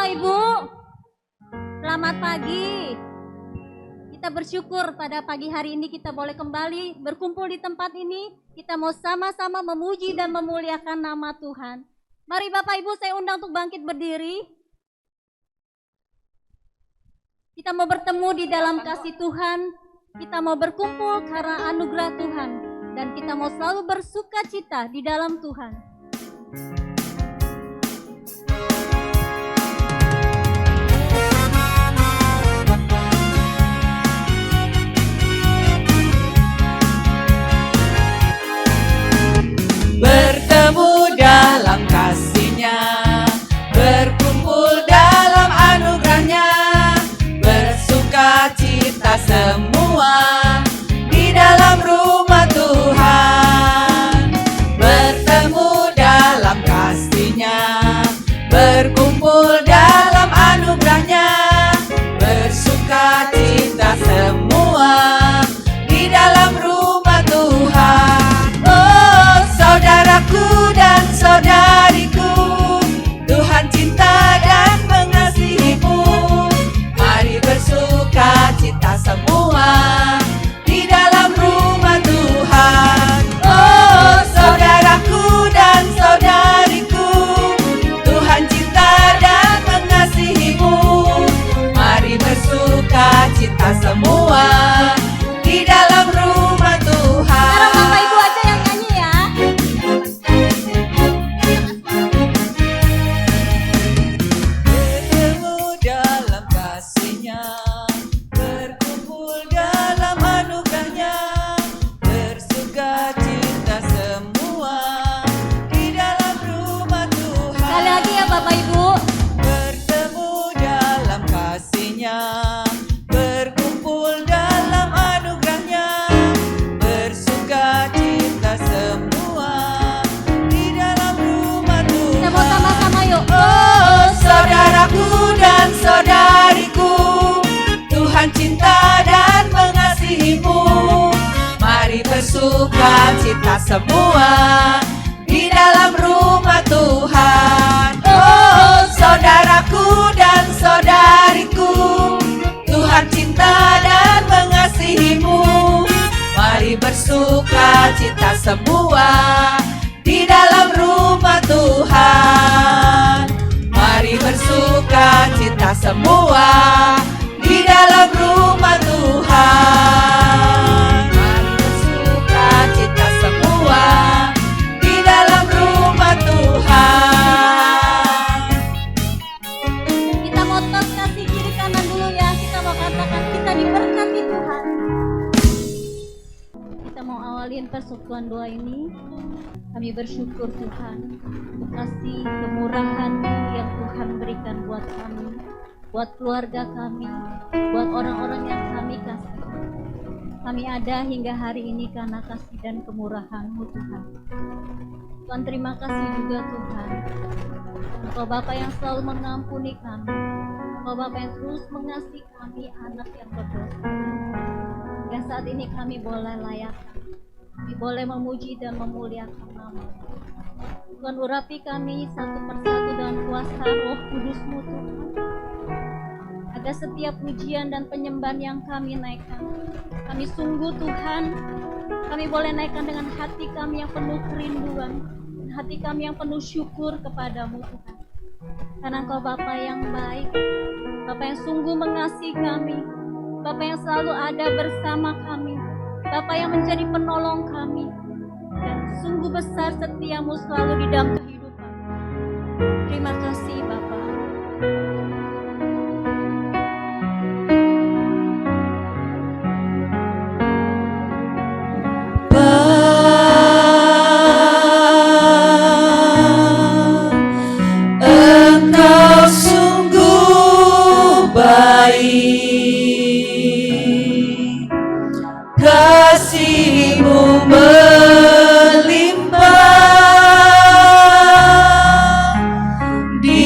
Ibu, selamat pagi. Kita bersyukur pada pagi hari ini kita boleh kembali berkumpul di tempat ini. Kita mau sama-sama memuji dan memuliakan nama Tuhan. Mari Bapak Ibu, saya undang untuk bangkit berdiri. Kita mau bertemu di dalam kasih Tuhan. Kita mau berkumpul karena anugerah Tuhan. Dan kita mau selalu bersuka cita di dalam Tuhan. Bertemu dalam kasih-Nya, berkumpul dalam anugerah-Nya, bersuka cita semua di dalam rumah Tuhan. Bertemu dalam kasih-Nya, berkumpul dalam anugerah-Nya, bersuka cita semua di dalam rumah Tuhan. Saudaraku dan saudariku, Tuhan cinta dan mengasihimu. Mari bersuka cita semua di dalam rumah Tuhan. Oh, saudaraku dan saudariku, Tuhan cinta dan mengasihimu. Mari bersuka cita semua di dalam rumah Tuhan. Sekarang Bapak Ibu aja yang nyanyi ya. Bertemu dalam kasih-Nya, berkumpul dalam anugerah-Nya, bersuka cita semua di dalam rumah Tuhan. Sekali lagi ya Bapak Ibu. Bertemu dalam kasih-Nya, berkumpul dalam anugerah-Nya, bersuka cita semua di dalam rumah Tuhan. Kita mau sama-sama yuk. Oh, saudaraku dan saudariku, Tuhan cinta dan mengasihimu. Mari bersuka cita semua di dalam rumah Tuhan. Oh, saudaraku dan saudariku, Tuhan cinta dan mengasihimu. Mari bersuka cita semua di dalam rumah Tuhan. Mari bersuka cita semua di dalam rumah Tuhan. Mari bersuka cita semua di dalam rumah Tuhan. Kita mau tos kasih kiri kanan dulu ya. Kita mau katakan kita diberkati Tuhan. Kita mau awalin persekutuan doa ini. Kami bersyukur Tuhan untuk kasih kemurahan yang Tuhan berikan buat kami, buat keluarga kami, buat orang-orang yang kami kasih. Kami ada hingga hari ini karena kasih dan kemurahan-Mu Tuhan. Tuhan terima kasih juga Tuhan. Engkau Bapa yang selalu mengampuni kami. Engkau Bapa yang terus mengasihi kami anak yang berdosa. Dan saat ini kami boleh layakkan. Kami boleh memuji dan memuliakan nama. Tuhan urapi kami satu persatu dengan kuasa Roh Kudus-Mu Tuhan. Agar setiap pujian dan penyembahan yang kami naikkan, kami sungguh Tuhan, kami boleh naikkan dengan hati kami yang penuh kerinduan, dan hati kami yang penuh syukur kepadamu Tuhan. Karena Engkau Bapa yang baik, Bapa yang sungguh mengasihi kami, Bapa yang selalu ada bersama kami, Bapa yang menjadi penolong kami, dan sungguh besar setiamu selalu di dalam kehidupan. Terima kasih Bapa. Engkau sungguh baik, kasih-Mu melimpah di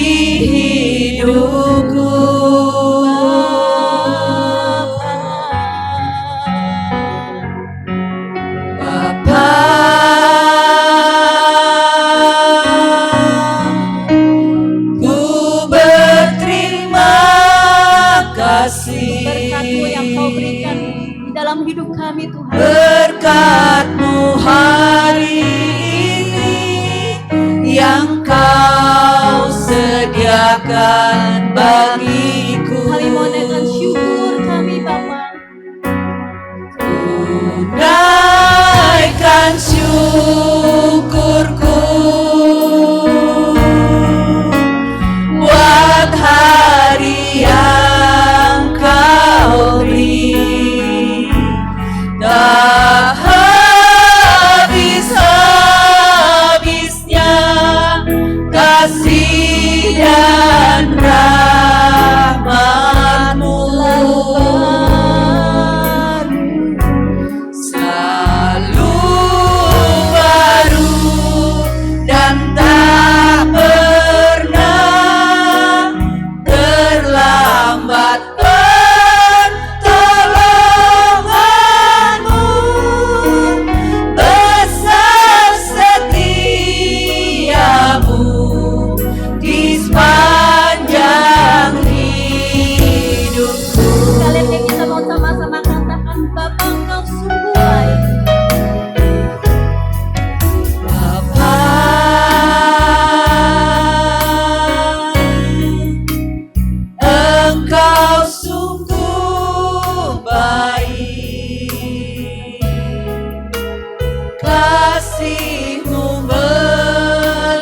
kasih-Mu melimpah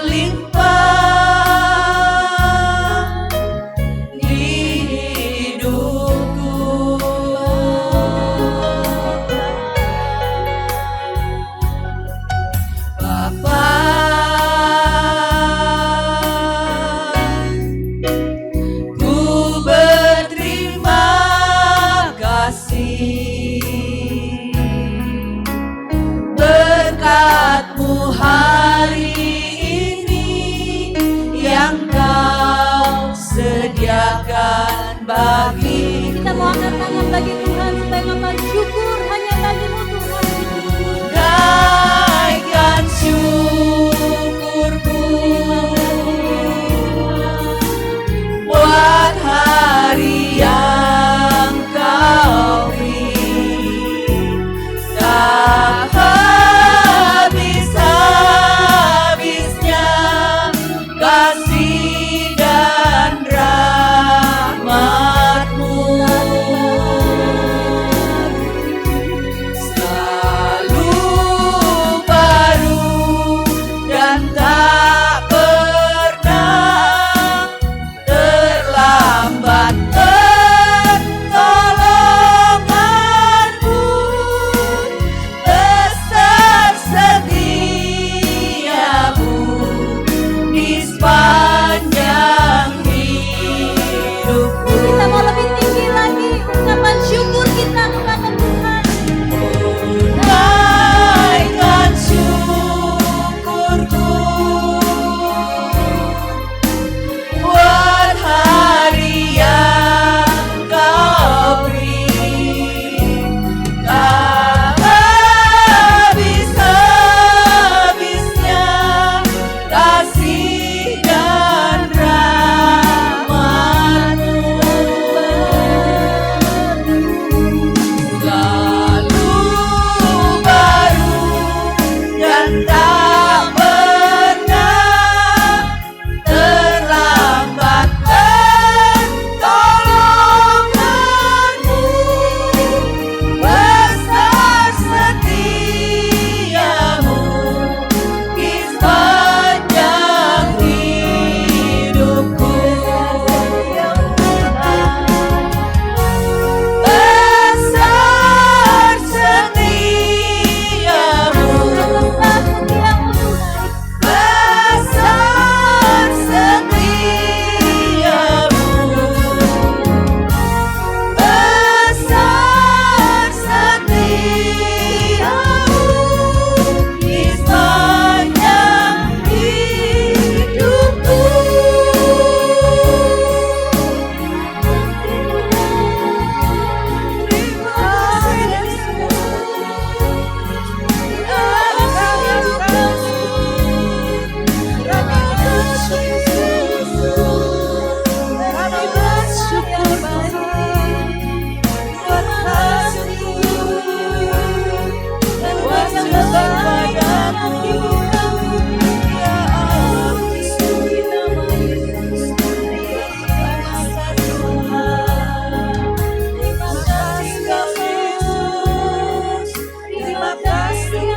di hidupku. Bapa, ku berterima kasih berkat-Mu hari ini yang Kau sediakan bagi. Kita mau angkat tangan bagi Tuhan supaya ngapain syukur hanya bagi-Mu Tuhan. Naikkan syukurku buat hari yang Kau beri. Tak habis-habisnya kasih dan rahmat-Mu. Selalu baru dan tak pernah terlambat pertolongan-Mu. Besar setia-Mu di sepanjang hidupku. Kita mau lebih tinggi lagi ungkapan syukur kita kepada Tuhan. Naikkan syukurku buat hari yang Kau beri. Tak habis-habisnya kasih dan rahmat-Mu. Selalu baru dan tak pernah terlambat pertolongan-Mu. Besar setia-Mu di sepanjang hidupku. Besar setia-Mu, besar setia-Mu, besar setia-Mu di sepanjang hidupku. Terima kasih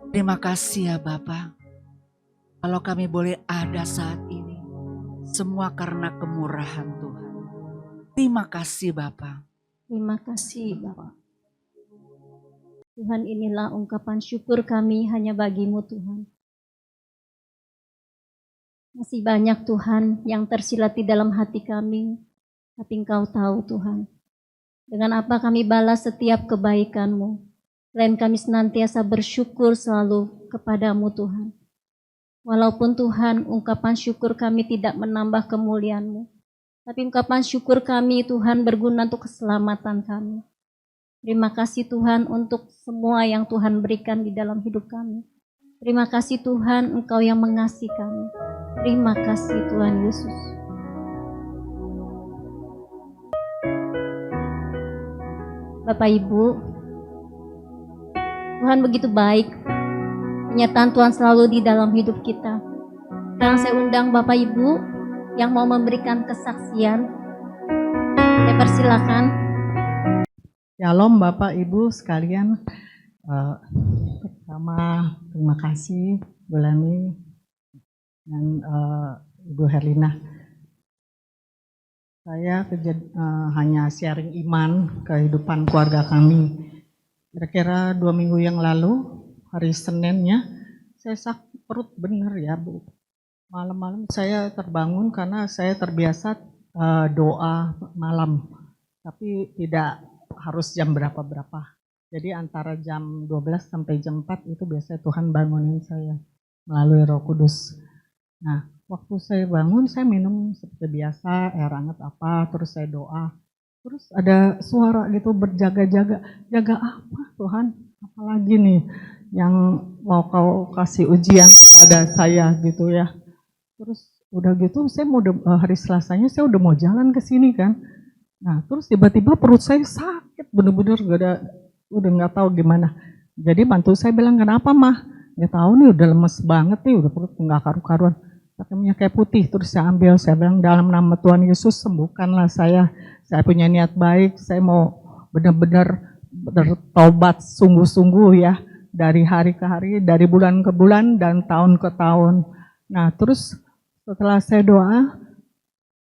Terima kasih ya Bapa, kalau kami boleh ada saat ini, semua karena kemurahan Tuhan. Terima kasih Bapa. Terima kasih Bapa. Tuhan, inilah ungkapan syukur kami hanya bagi-Mu Tuhan. Masih banyak Tuhan yang tersilat di dalam hati kami, tapi Engkau tahu Tuhan. Dengan apa kami balas setiap kebaikan-Mu. Selain kami senantiasa bersyukur selalu kepadamu Tuhan. Walaupun Tuhan ungkapan syukur kami tidak menambah kemuliaan-Mu, tapi ungkapan syukur kami Tuhan berguna untuk keselamatan kami. Terima kasih Tuhan untuk semua yang Tuhan berikan di dalam hidup kami. Terima kasih Tuhan, Engkau yang mengasihi kami. Terima kasih Tuhan Yesus. Bapak Ibu, Tuhan begitu baik. Kenyataan Tuhan selalu di dalam hidup kita. Sekarang saya undang Bapak Ibu yang mau memberikan kesaksian? Saya persilakan. Shalom Bapak Ibu sekalian. Pertama terima kasih Bu Lani dan Ibu Herlina. Saya hanya sharing iman kehidupan keluarga kami. Kira-kira 2 minggu yang lalu, hari Seninnya, saya sakit perut bener ya Bu. Malam-malam saya terbangun karena saya terbiasa doa malam. Tapi tidak harus jam berapa-berapa. Jadi antara jam 12 sampai jam 4 itu biasanya Tuhan bangunin saya melalui Roh Kudus. Nah, waktu saya bangun, saya minum seperti biasa, air hangat apa, terus saya doa. Terus ada suara gitu berjaga-jaga. Jaga apa Tuhan? Apalagi nih yang mau kau kasih ujian kepada saya gitu ya. Terus udah gitu, saya mau hari Selasanya saya udah mau jalan ke sini kan. Nah, terus tiba-tiba perut saya sakit, bener-bener udah nggak tahu gimana. Jadi mantu saya bilang, kenapa mah? Nggak tahu nih, udah lemes banget nih, udah perut nggak karu-karuan. Pakai minyak kayak putih, terus saya ambil, saya bilang dalam nama Tuhan Yesus sembuhkanlah saya. Saya punya niat baik, saya mau benar-benar bertobat sungguh-sungguh ya, dari hari ke hari, dari bulan ke bulan dan tahun ke tahun. Nah, terus setelah saya doa,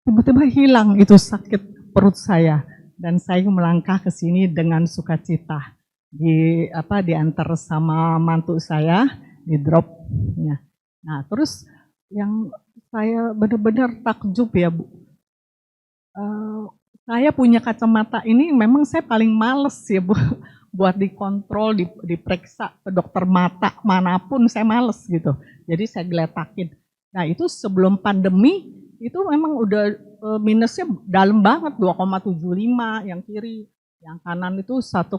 tiba-tiba hilang itu sakit perut saya dan saya melangkah ke sini dengan sukacita. Diantar sama mantu saya di drop. Ya. Nah, terus yang saya benar-benar takjub ya Bu. Saya punya kacamata ini memang saya paling males ya Bu. Buat dikontrol, diperiksa ke dokter mata manapun saya males gitu. Jadi saya geletakin. Nah itu sebelum pandemi itu memang udah minusnya dalam banget 2,75 yang kiri. Yang kanan itu 1,5.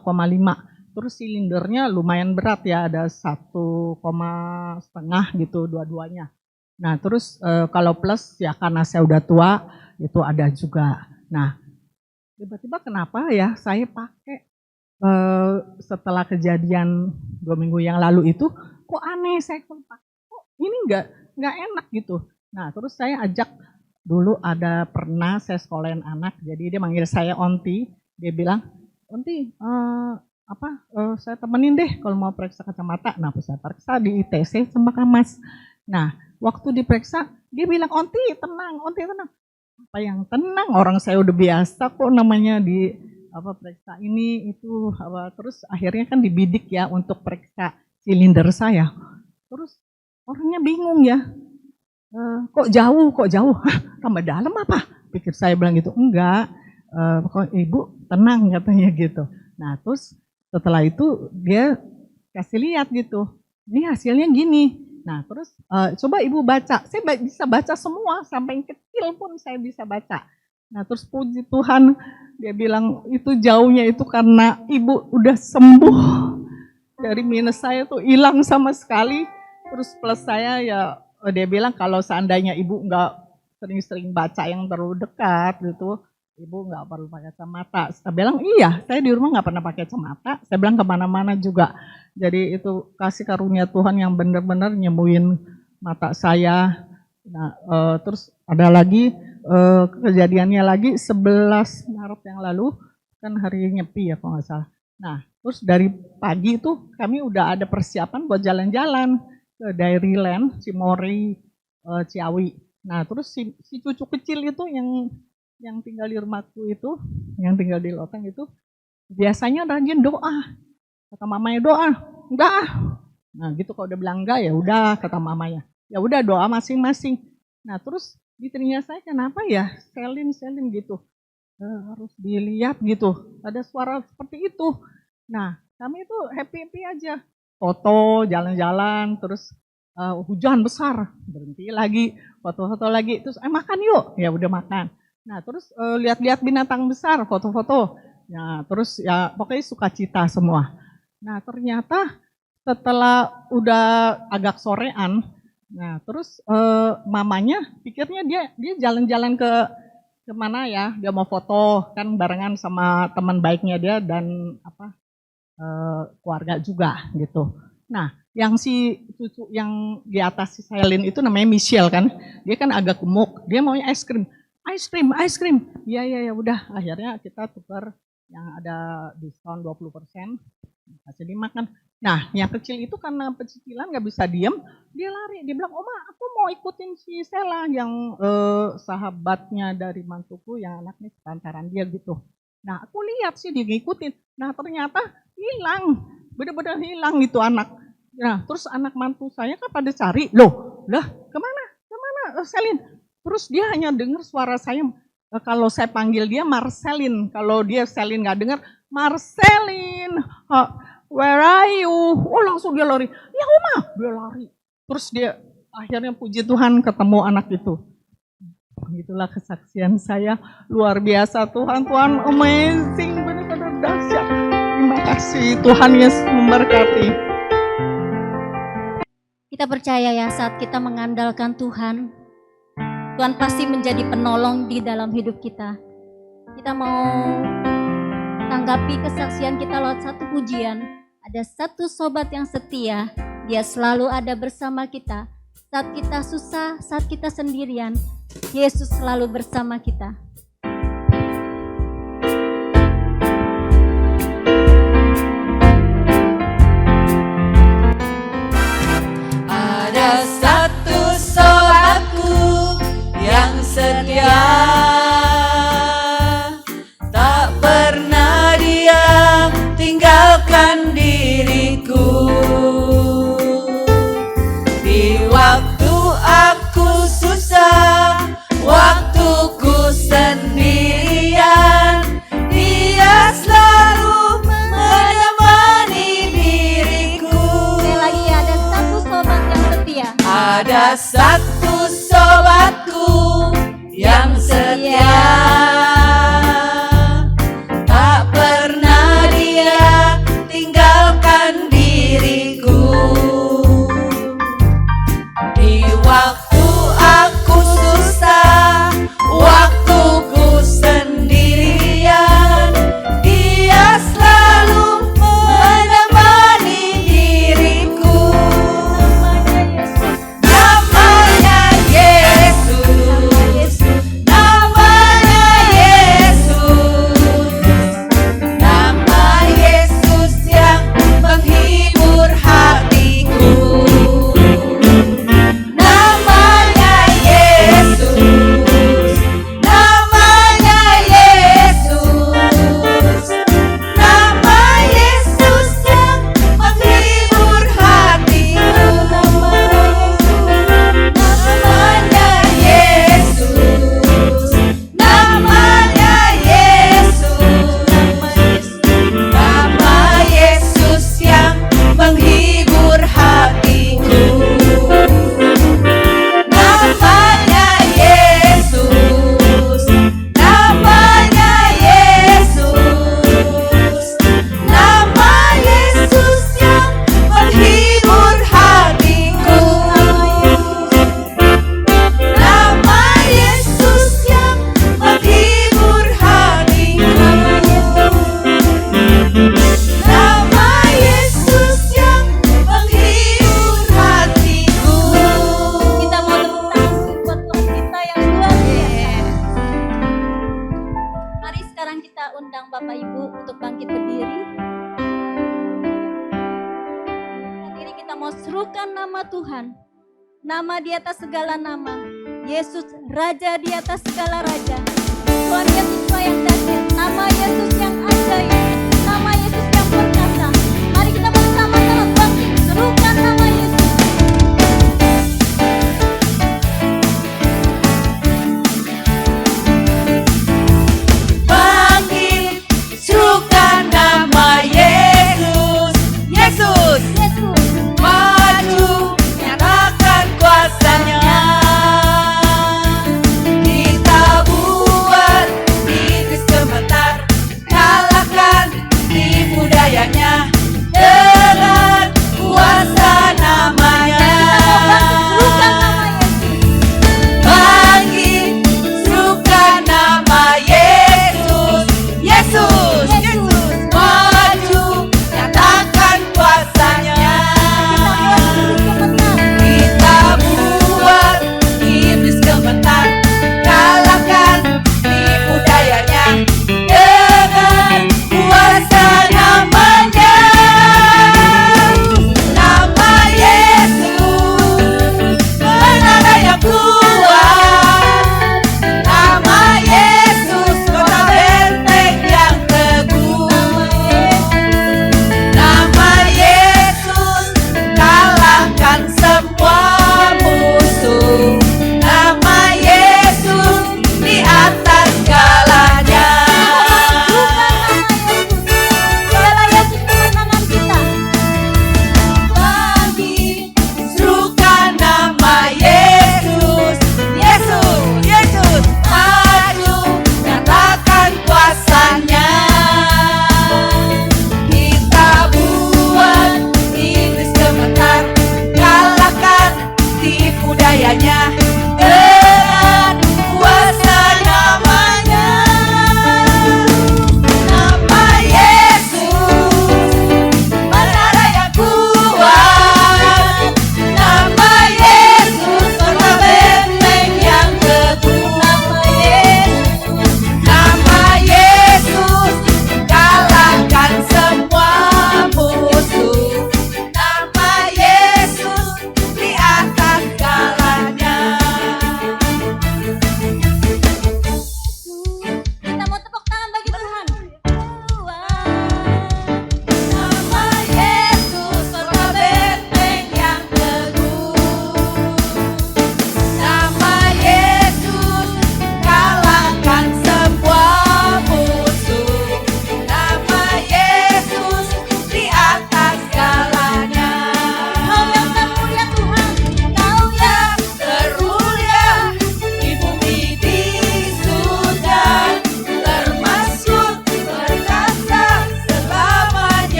Terus silindernya lumayan berat ya, ada 1,5 gitu dua-duanya. Nah terus kalau plus ya karena saya udah tua itu ada juga. Nah tiba-tiba kenapa ya saya pakai setelah kejadian 2 minggu yang lalu itu kok aneh saya kok ini nggak enak gitu. Nah terus saya ajak dulu pernah saya sekolahin anak jadi dia manggil saya Onti, dia bilang Onti saya temenin deh kalau mau periksa kacamata. Nah saya periksa di ITC sama Mas. Nah waktu diperiksa dia bilang Onti tenang. Apa yang tenang, orang saya udah biasa kok namanya di periksa ini itu terus akhirnya kan dibidik ya untuk periksa silinder saya. Terus orangnya bingung ya. Kok jauh? Hah, tambah dalam apa? Pikir saya bilang gitu. Enggak. Kok Ibu tenang katanya gitu. Nah, terus setelah itu dia kasih lihat gitu. Ini hasilnya gini. Nah, terus coba Ibu baca. Saya bisa baca semua, sampai yang kecil pun saya bisa baca. Nah, terus puji Tuhan, dia bilang itu jauhnya itu karena Ibu udah sembuh. Dari minus saya tuh hilang sama sekali. Terus plus saya ya, dia bilang kalau seandainya Ibu nggak sering-sering baca yang terlalu dekat gitu, Ibu nggak perlu pakai kacamata. Saya bilang iya, saya di rumah nggak pernah pakai kacamata. Saya bilang kemana-mana juga. Jadi itu kasih karunia Tuhan yang benar-benar nyembuhin mata saya. Nah, terus ada lagi kejadiannya lagi 11 Maret yang lalu, kan hari Nyepi ya kalau nggak salah. Nah, terus dari pagi itu kami udah ada persiapan buat jalan-jalan ke Dairyland, Cimory, Ciawi. Nah, terus si cucu kecil itu yang tinggal di rumahku itu, yang tinggal di loteng itu, biasanya rajin doa. Kata mamanya doa, enggak. Nah gitu kalau udah bilang enggak ya udah kata mamanya. Ya udah doa masing-masing. Nah terus di telinga saya kenapa ya selin gitu. Harus dilihat gitu. Ada suara seperti itu. Nah kami itu happy aja. Foto jalan-jalan terus hujan besar. Berhenti lagi, foto-foto lagi. Terus makan yuk. Ya udah makan. Nah terus lihat-lihat binatang besar, foto-foto. Ya terus ya pokoknya sukacita semua. Nah ternyata setelah udah agak sorean, nah terus mamanya pikirnya dia jalan-jalan ke mana ya, dia mau foto kan barengan sama teman baiknya dia dan keluarga juga gitu. Nah Yang si cucu yang di atas si Selin itu namanya Michelle kan, dia kan agak gemuk, dia maunya es krim. Iya, udah akhirnya kita tukar yang ada diskon 20%, kasih dimakan. Nah, yang kecil itu karena pecicilan nggak bisa diem, dia lari, dia bilang, Oma, aku mau ikutin si Sela yang sahabatnya dari mantuku yang anaknya sepantaran dia gitu. Nah, aku lihat sih dia ngikutin. Nah, ternyata hilang, benar-benar hilang itu anak. Nah, terus anak mantu saya kan pada cari, loh, kemana Selin? Terus dia hanya dengar suara saya, kalau saya panggil dia Marcelin, kalau dia Selin nggak dengar, Marcelin, where are you? Oh langsung dia lari, ya Oma, dia lari. Terus dia akhirnya puji Tuhan ketemu anak itu. Itulah kesaksian saya, luar biasa Tuhan amazing, benar-benar dahsyat. Terima kasih, Tuhan Yesus memberkati. Kita percaya ya, saat kita mengandalkan Tuhan, Tuhan pasti menjadi penolong di dalam hidup kita. Kita mau tanggapi kesaksian kita lewat satu pujian. Ada satu sobat yang setia, dia selalu ada bersama kita. Saat kita susah, saat kita sendirian, Yesus selalu bersama kita. Ada satu sobatku yang setia, tak pernah dia tinggalkan diriku. Di waktu aku susah, waktuku sendirian, dia selalu menemani diriku. Sekali lagi, ada satu sobat yang setia. Ada satu sobatku yang setia, tak pernah dia tinggalkan diriku. Di waktu aku susah, waktuku sendirian, dia selalu menemani diriku. Namanya Yesus, namanya Yesus, nama Yesus yang menghibur hatiku. Namanya Yesus, namanya Yesus, nama Yesus yang menghibur hatiku. Namanya Yesus, namanya Yesus, nama Yesus yang menghibur hatiku. Namanya Yesus, namanya Yesus, nama Yesus yang menghibur hatiku. Nama Yesus yang menghibur hatiku. Nama Yesus yang menghibur hatiku. Kita mau tepuk tangan buat Tuhan kita yang luar biasa. Mari sekarang kita undang Bapak Ibu untuk bangkit berdiri. Berdiri, kita mau serukan nama Tuhan. Nama di atas segala nama. Yesus Raja di atas segala raja. Tuhan Yesus yang dahsyat. Nama Yesus yang ajaib. Nama Yesus yang perkasa. Mari kita bersama-sama bangkit serukan nama Yesus. Bangkit, serukan nama Yesus, Yesus. Yesus. Maju, nyatakan kuasanya. Kita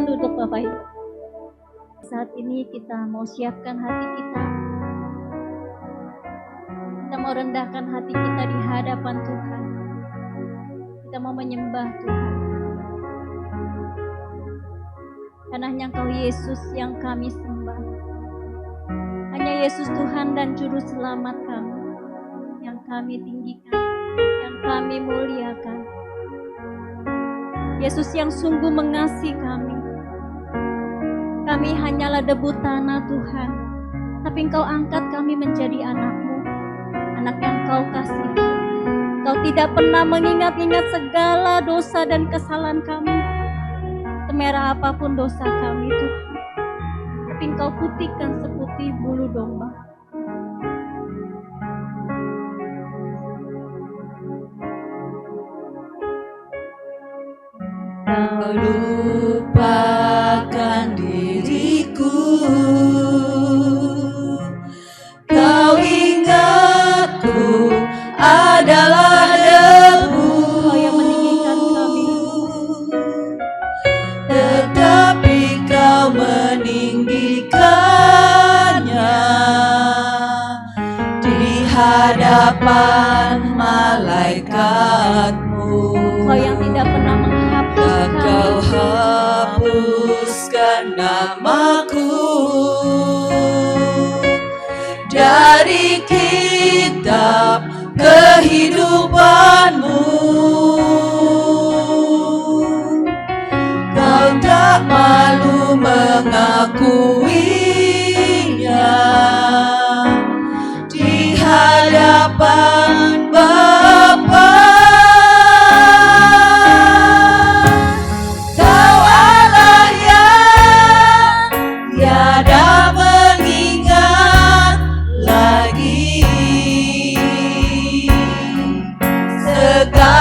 Silakan duduk Bapak Ibu. Saat ini kita mau siapkan hati kita. Kita mau rendahkan hati kita di hadapan Tuhan. Kita mau menyembah Tuhan. Karena hanya Engkau Yesus yang kami sembah. Hanya Yesus Tuhan dan Juru Selamat kami yang kami tinggikan, yang kami muliakan. Yesus yang sungguh mengasihi kami. Kami hanyalah debu tanah Tuhan, tapi Engkau angkat kami menjadi anak-Mu, anak yang Engkau kasihi. Engkau tidak pernah mengingat-ingat segala dosa dan kesalahan kami, semerah apapun dosa kami Tuhan, tapi Engkau putihkan seputih bulu domba. Kau lupakan diriku, Kau ingatku adalah debu. Kau yang meninggikan kami, tetapi Kau meninggikannya di hadapan malaikat-Mu. Kau yang tidak pernah menghapus Kau kami, hapuskan namaku dari kitab kehidupan-Mu. Kau tak malu mengakuinya di hadapan Bapa. Kau Allah yang tiada mengingat lagi segala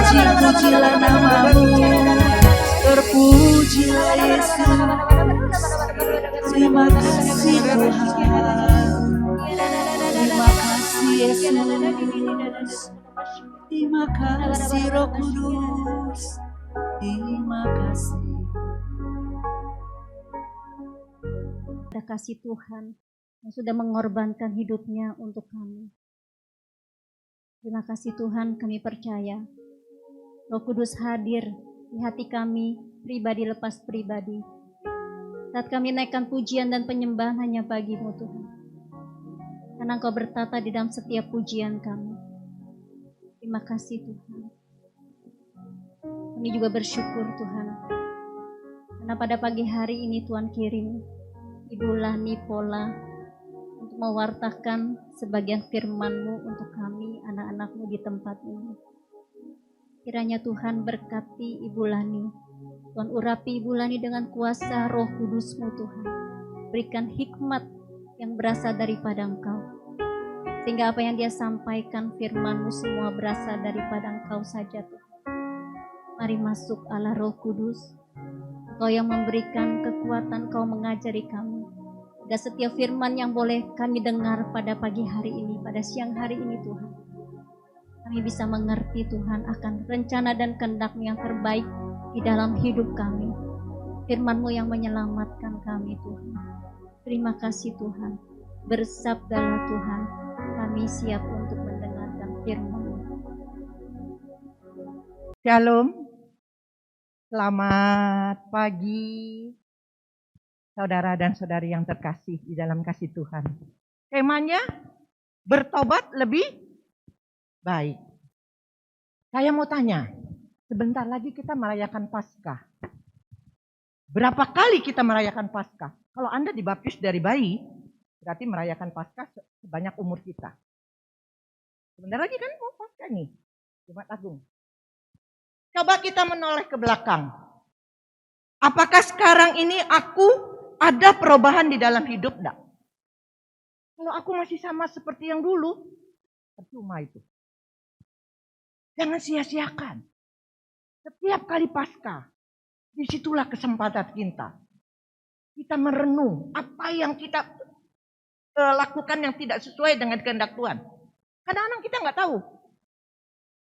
Terpujilah namamu, terpujilah Yesus. Terima kasih Tuhan, terima kasih Yesus, terima kasih Roh Kudus, terima kasih. Ada kasih Tuhan yang sudah mengorbankan hidupnya untuk kami. Terima kasih Tuhan, kami percaya Roh Kudus hadir di hati kami, pribadi lepas pribadi. Saat kami naikkan pujian dan penyembahan hanya bagi-Mu Tuhan. Karena Engkau bertata di dalam setiap pujian kami. Terima kasih Tuhan. Kami juga bersyukur Tuhan. Karena pada pagi hari ini Tuhan kirim Ibu Lani Pola untuk mewartakan sebagian firman-Mu untuk kami, anak-anak-Mu di tempat ini. Kiranya Tuhan berkati Ibu Lani. Tuhan urapi Ibu Lani dengan kuasa Roh Kudus-Mu Tuhan. Berikan hikmat yang berasal daripada Engkau. Sehingga apa yang dia sampaikan firman-Mu semua berasal daripada Engkau saja Tuhan. Mari masuk Allah Roh Kudus. Engkau yang memberikan kekuatan, Engkau mengajari kami. Dan setiap firman yang boleh kami dengar pada pagi hari ini, pada siang hari ini Tuhan. Kami bisa mengerti Tuhan akan rencana dan kehendak-Mu yang terbaik di dalam hidup kami. Firman-Mu yang menyelamatkan kami Tuhan. Terima kasih Tuhan. Bersabdalah Tuhan, kami siap untuk mendengarkan firman-Mu. Shalom, selamat pagi saudara dan saudari yang terkasih di dalam kasih Tuhan. Temanya bertobat lebih baik. Saya mau tanya, sebentar lagi kita merayakan Paskah. Berapa kali kita merayakan Paskah? Kalau Anda dibaptis dari bayi, berarti merayakan Paskah sebanyak umur kita. Sebentar lagi kan mau Paskah nih, Jumat Agung. Coba kita menoleh ke belakang. Apakah sekarang ini aku ada perubahan di dalam hidup? Enggak. Kalau aku masih sama seperti yang dulu, percuma itu. Jangan sia-siakan. Setiap kali Paskah, disitulah kesempatan kita. Kita merenung apa yang kita lakukan yang tidak sesuai dengan kehendak Tuhan. Kadang-kadang kita nggak tahu.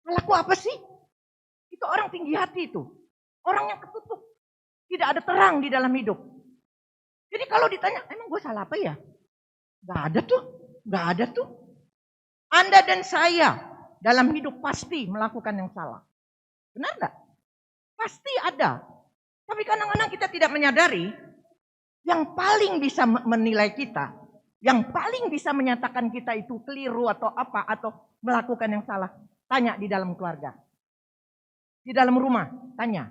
Laku apa sih? Itu orang tinggi hati itu. Orang yang ketutup. Tidak ada terang di dalam hidup. Jadi kalau ditanya, emang gue salah apa ya? Gak ada tuh. Gak ada tuh. Anda dan saya dalam hidup pasti melakukan yang salah. Benar gak? Pasti ada. Tapi kadang-kadang kita tidak menyadari. Yang paling bisa menilai kita. Yang paling bisa menyatakan kita itu keliru atau apa. Atau melakukan yang salah. Tanya di dalam keluarga. Di dalam rumah. Tanya.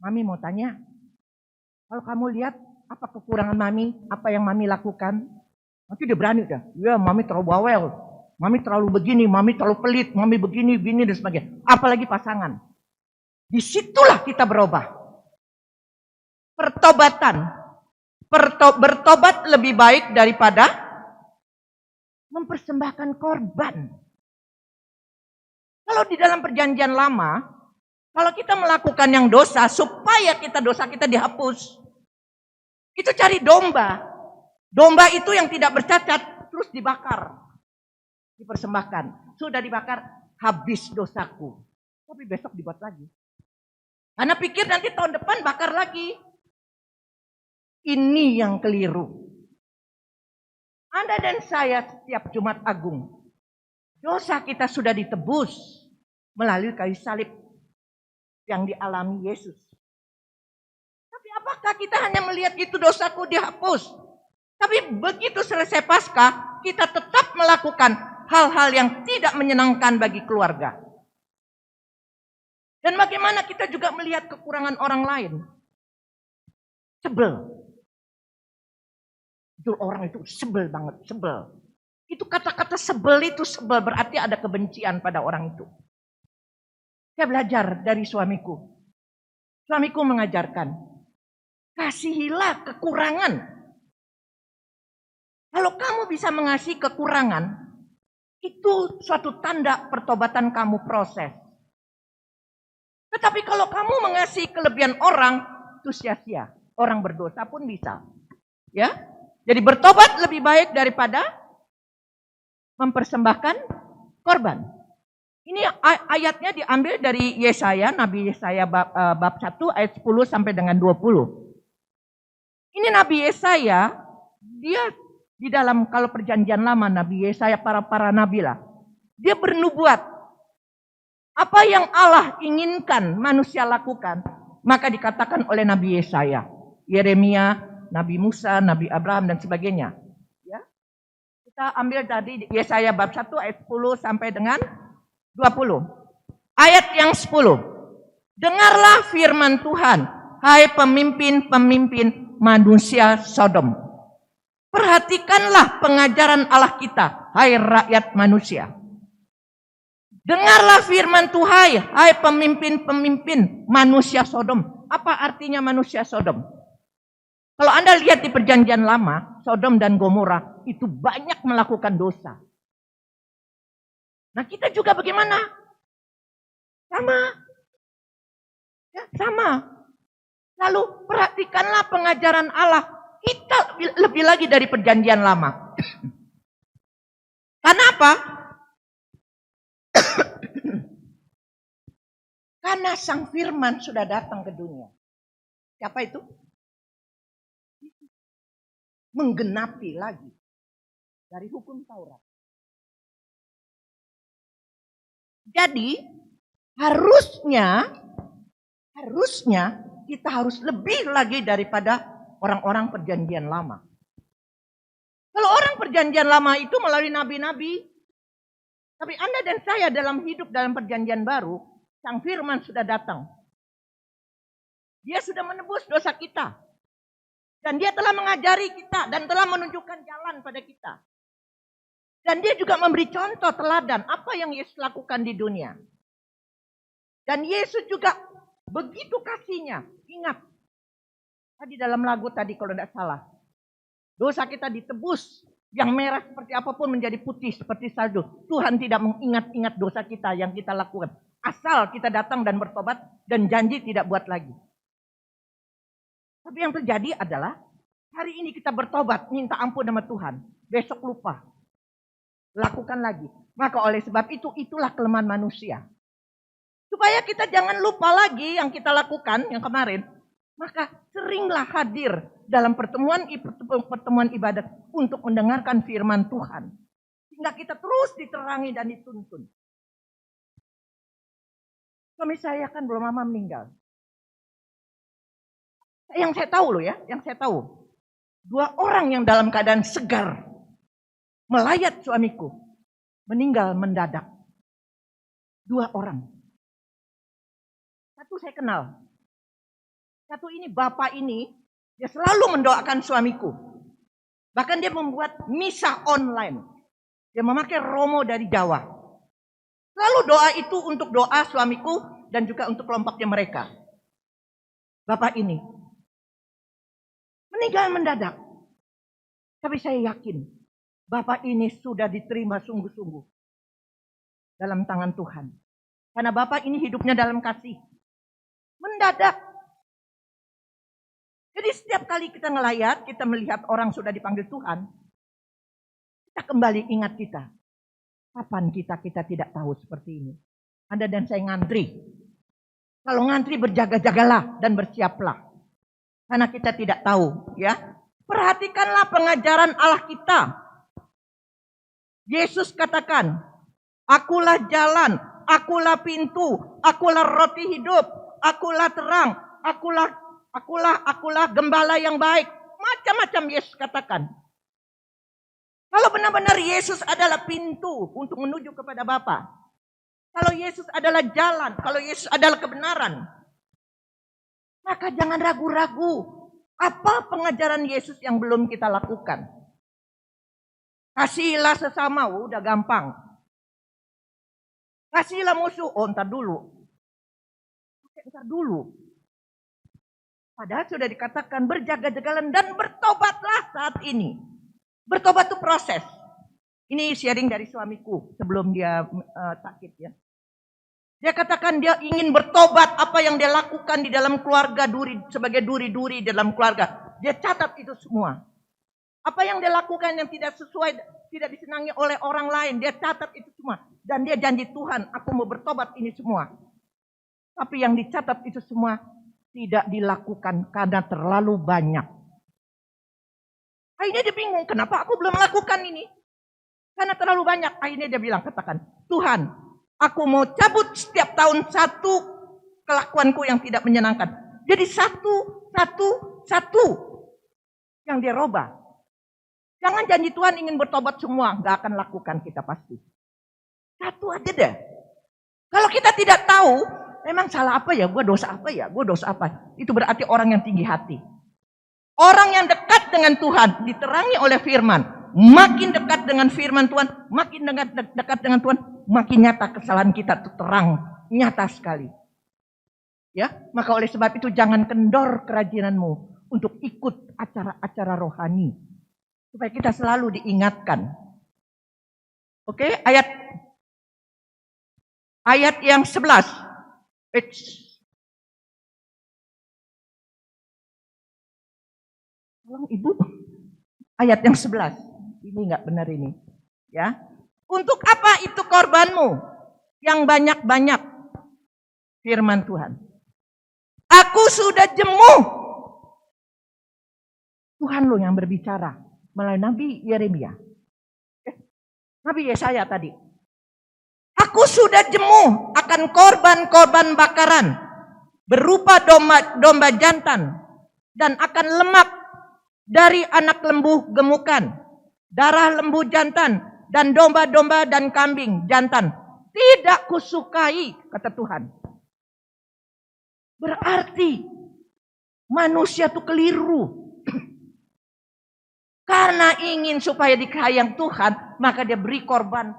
Mami mau tanya. Kalau kamu lihat apa kekurangan Mami. Apa yang Mami lakukan. Nanti dia berani dah. Ya Mami terlalu bawel. Mami terlalu begini. Mami terlalu pelit. Mami begini dan sebagainya. Apalagi pasangan. Disitulah kita berubah. Pertobatan. Bertobat lebih baik daripada mempersembahkan korban. Kalau di dalam perjanjian lama, kalau kita melakukan yang dosa, supaya dosa kita dihapus, itu cari domba. Domba itu yang tidak bercacat, terus dibakar. Dipersembahkan. Sudah dibakar, habis dosaku. Tapi besok dibuat lagi. Karena pikir nanti tahun depan bakar lagi. Ini yang keliru. Anda dan saya setiap Jumat Agung, dosa kita sudah ditebus melalui kayu salib yang dialami Yesus. Tapi apakah kita hanya melihat itu dosaku dihapus? Tapi begitu selesai Paskah, kita tetap melakukan hal-hal yang tidak menyenangkan bagi keluarga. Dan bagaimana kita juga melihat kekurangan orang lain. Sebel. Itu orang itu sebel banget, sebel. Itu kata-kata sebel itu sebel berarti ada kebencian pada orang itu. Saya belajar dari suamiku. Suamiku mengajarkan, kasihilah kekurangan. Kalau kamu bisa mengasihi kekurangan, Itu suatu tanda pertobatan kamu proses. Tetapi kalau kamu mengasihi kelebihan orang, itu sia-sia. Orang berdosa pun bisa. Ya, jadi bertobat lebih baik daripada mempersembahkan korban. Ini ayatnya diambil dari Yesaya, Nabi Yesaya bab 1 ayat 10 sampai dengan 20. Ini Nabi Yesaya, dia di dalam kalau perjanjian lama Nabi Yesaya para nabi lah. Dia bernubuat. Apa yang Allah inginkan manusia lakukan, maka dikatakan oleh Nabi Yesaya, Yeremia, Nabi Musa, Nabi Abraham dan sebagainya. Ya. Kita ambil tadi Yesaya bab 1 ayat 10 sampai dengan 20. Ayat yang 10. Dengarlah firman Tuhan, hai pemimpin-pemimpin manusia Sodom. Perhatikanlah pengajaran Allah kita, hai rakyat manusia. Dengarlah firman Tuhan, hai pemimpin-pemimpin manusia Sodom. Apa artinya manusia Sodom? Kalau Anda lihat di perjanjian lama, Sodom dan Gomora itu banyak melakukan dosa. Nah kita juga bagaimana? Sama. Ya, sama. Lalu perhatikanlah pengajaran Allah. Kita lebih lagi dari perjanjian lama. Karena apa? Karena Sang Firman sudah datang ke dunia. Siapa itu? Menggenapi lagi dari hukum Taurat. Jadi harusnya kita harus lebih lagi daripada orang-orang perjanjian lama. Kalau orang perjanjian lama itu melalui nabi-nabi. Tapi Anda dan saya dalam hidup dalam perjanjian baru, Sang Firman sudah datang. Dia sudah menebus dosa kita. Dan dia telah mengajari kita dan telah menunjukkan jalan pada kita. Dan dia juga memberi contoh teladan apa yang Yesus lakukan di dunia. Dan Yesus juga begitu kasihnya. Ingat. Tadi dalam lagu tadi kalau tidak salah. Dosa kita ditebus. Yang merah seperti apapun menjadi putih seperti salju. Tuhan tidak mengingat-ingat dosa kita yang kita lakukan. Asal kita datang dan bertobat dan janji tidak buat lagi. Tapi yang terjadi adalah hari ini kita bertobat, minta ampun sama Tuhan. Besok lupa. Lakukan lagi. Maka oleh sebab itu, itulah kelemahan manusia. Supaya kita jangan lupa lagi yang kita lakukan yang kemarin. Maka seringlah hadir dalam pertemuan ibadat untuk mendengarkan firman Tuhan. Sehingga kita terus diterangi dan dituntun. Suami saya kan belum lama meninggal. Yang saya tahu loh ya, yang saya tahu. 2 orang yang dalam keadaan segar. Melayat suamiku. Meninggal mendadak. 2 orang. Satu saya kenal. Satu ini bapak ini, dia selalu mendoakan suamiku. Bahkan dia membuat misa online. Dia memakai romo dari Jawa. Lalu doa itu untuk doa suamiku dan juga untuk kelompoknya mereka. Bapak ini meninggal mendadak. Tapi saya yakin bapak ini sudah diterima sungguh-sungguh dalam tangan Tuhan. Karena bapak ini hidupnya dalam kasih. Mendadak. Jadi setiap kali kita ngelayat, kita melihat orang sudah dipanggil Tuhan, kita kembali ingat kita. Kapan kita tidak tahu seperti ini. Anda dan saya ngantri. Kalau ngantri berjaga-jagalah dan bersiaplah. Karena kita tidak tahu, ya. Perhatikanlah pengajaran Allah kita. Yesus katakan, akulah jalan, akulah pintu, akulah roti hidup, akulah terang, akulah gembala yang baik. Macam-macam Yesus katakan. Kalau benar-benar Yesus adalah pintu untuk menuju kepada Bapa. Kalau Yesus adalah jalan, kalau Yesus adalah kebenaran. Maka jangan ragu-ragu. Apa pengajaran Yesus yang belum kita lakukan? Kasihilah sesama, udah gampang. Kasihilah musuh, ntar dulu. Ntar dulu. Padahal sudah dikatakan berjaga-jagalan dan bertobatlah saat ini. Bertobat itu proses. Ini sharing dari suamiku sebelum dia sakit ya. Dia katakan dia ingin bertobat apa yang dia lakukan di dalam keluarga sebagai duri-duri dalam keluarga. Dia catat itu semua. Apa yang dia lakukan yang tidak sesuai, tidak disenangi oleh orang lain, dia catat itu semua. Dan dia janji, Tuhan, aku mau bertobat ini semua. Tapi yang dicatat itu semua tidak dilakukan karena terlalu banyak. Akhirnya dia bingung, kenapa aku belum melakukan ini? Karena terlalu banyak. Akhirnya dia bilang, katakan, Tuhan, aku mau cabut setiap tahun satu kelakuanku yang tidak menyenangkan. Jadi satu yang dia robah. Jangan janji Tuhan ingin bertobat semua, nggak akan lakukan kita pasti. Satu aja deh. Kalau kita tidak tahu, memang salah apa ya, gue dosa apa ya, gue dosa apa. Itu berarti orang yang tinggi hati. Orang yang dekat dengan Tuhan, diterangi oleh firman. Makin dekat dengan firman Tuhan, makin dekat dengan Tuhan, makin nyata kesalahan kita itu terang, nyata sekali. Ya, maka oleh sebab itu jangan kendor kerajinanmu untuk ikut acara-acara rohani. Supaya kita selalu diingatkan. Oke, ayat yang 11. Tolong Ibu. Ayat yang 11. Ini enggak benar ini. Ya. Untuk apa itu korbanmu yang banyak-banyak? Firman Tuhan. Aku sudah jemuh. Tuhan loh yang berbicara melalui Nabi Yeremia. Nabi Yesaya tadi. Aku sudah jemuh akan korban-korban bakaran berupa domba jantan dan akan lemak dari anak lembu gemukan, darah lembu jantan dan domba-domba dan kambing jantan. Tidak kusukai, kata Tuhan. Berarti manusia itu keliru. Karena ingin supaya disayang Tuhan, maka dia beri korban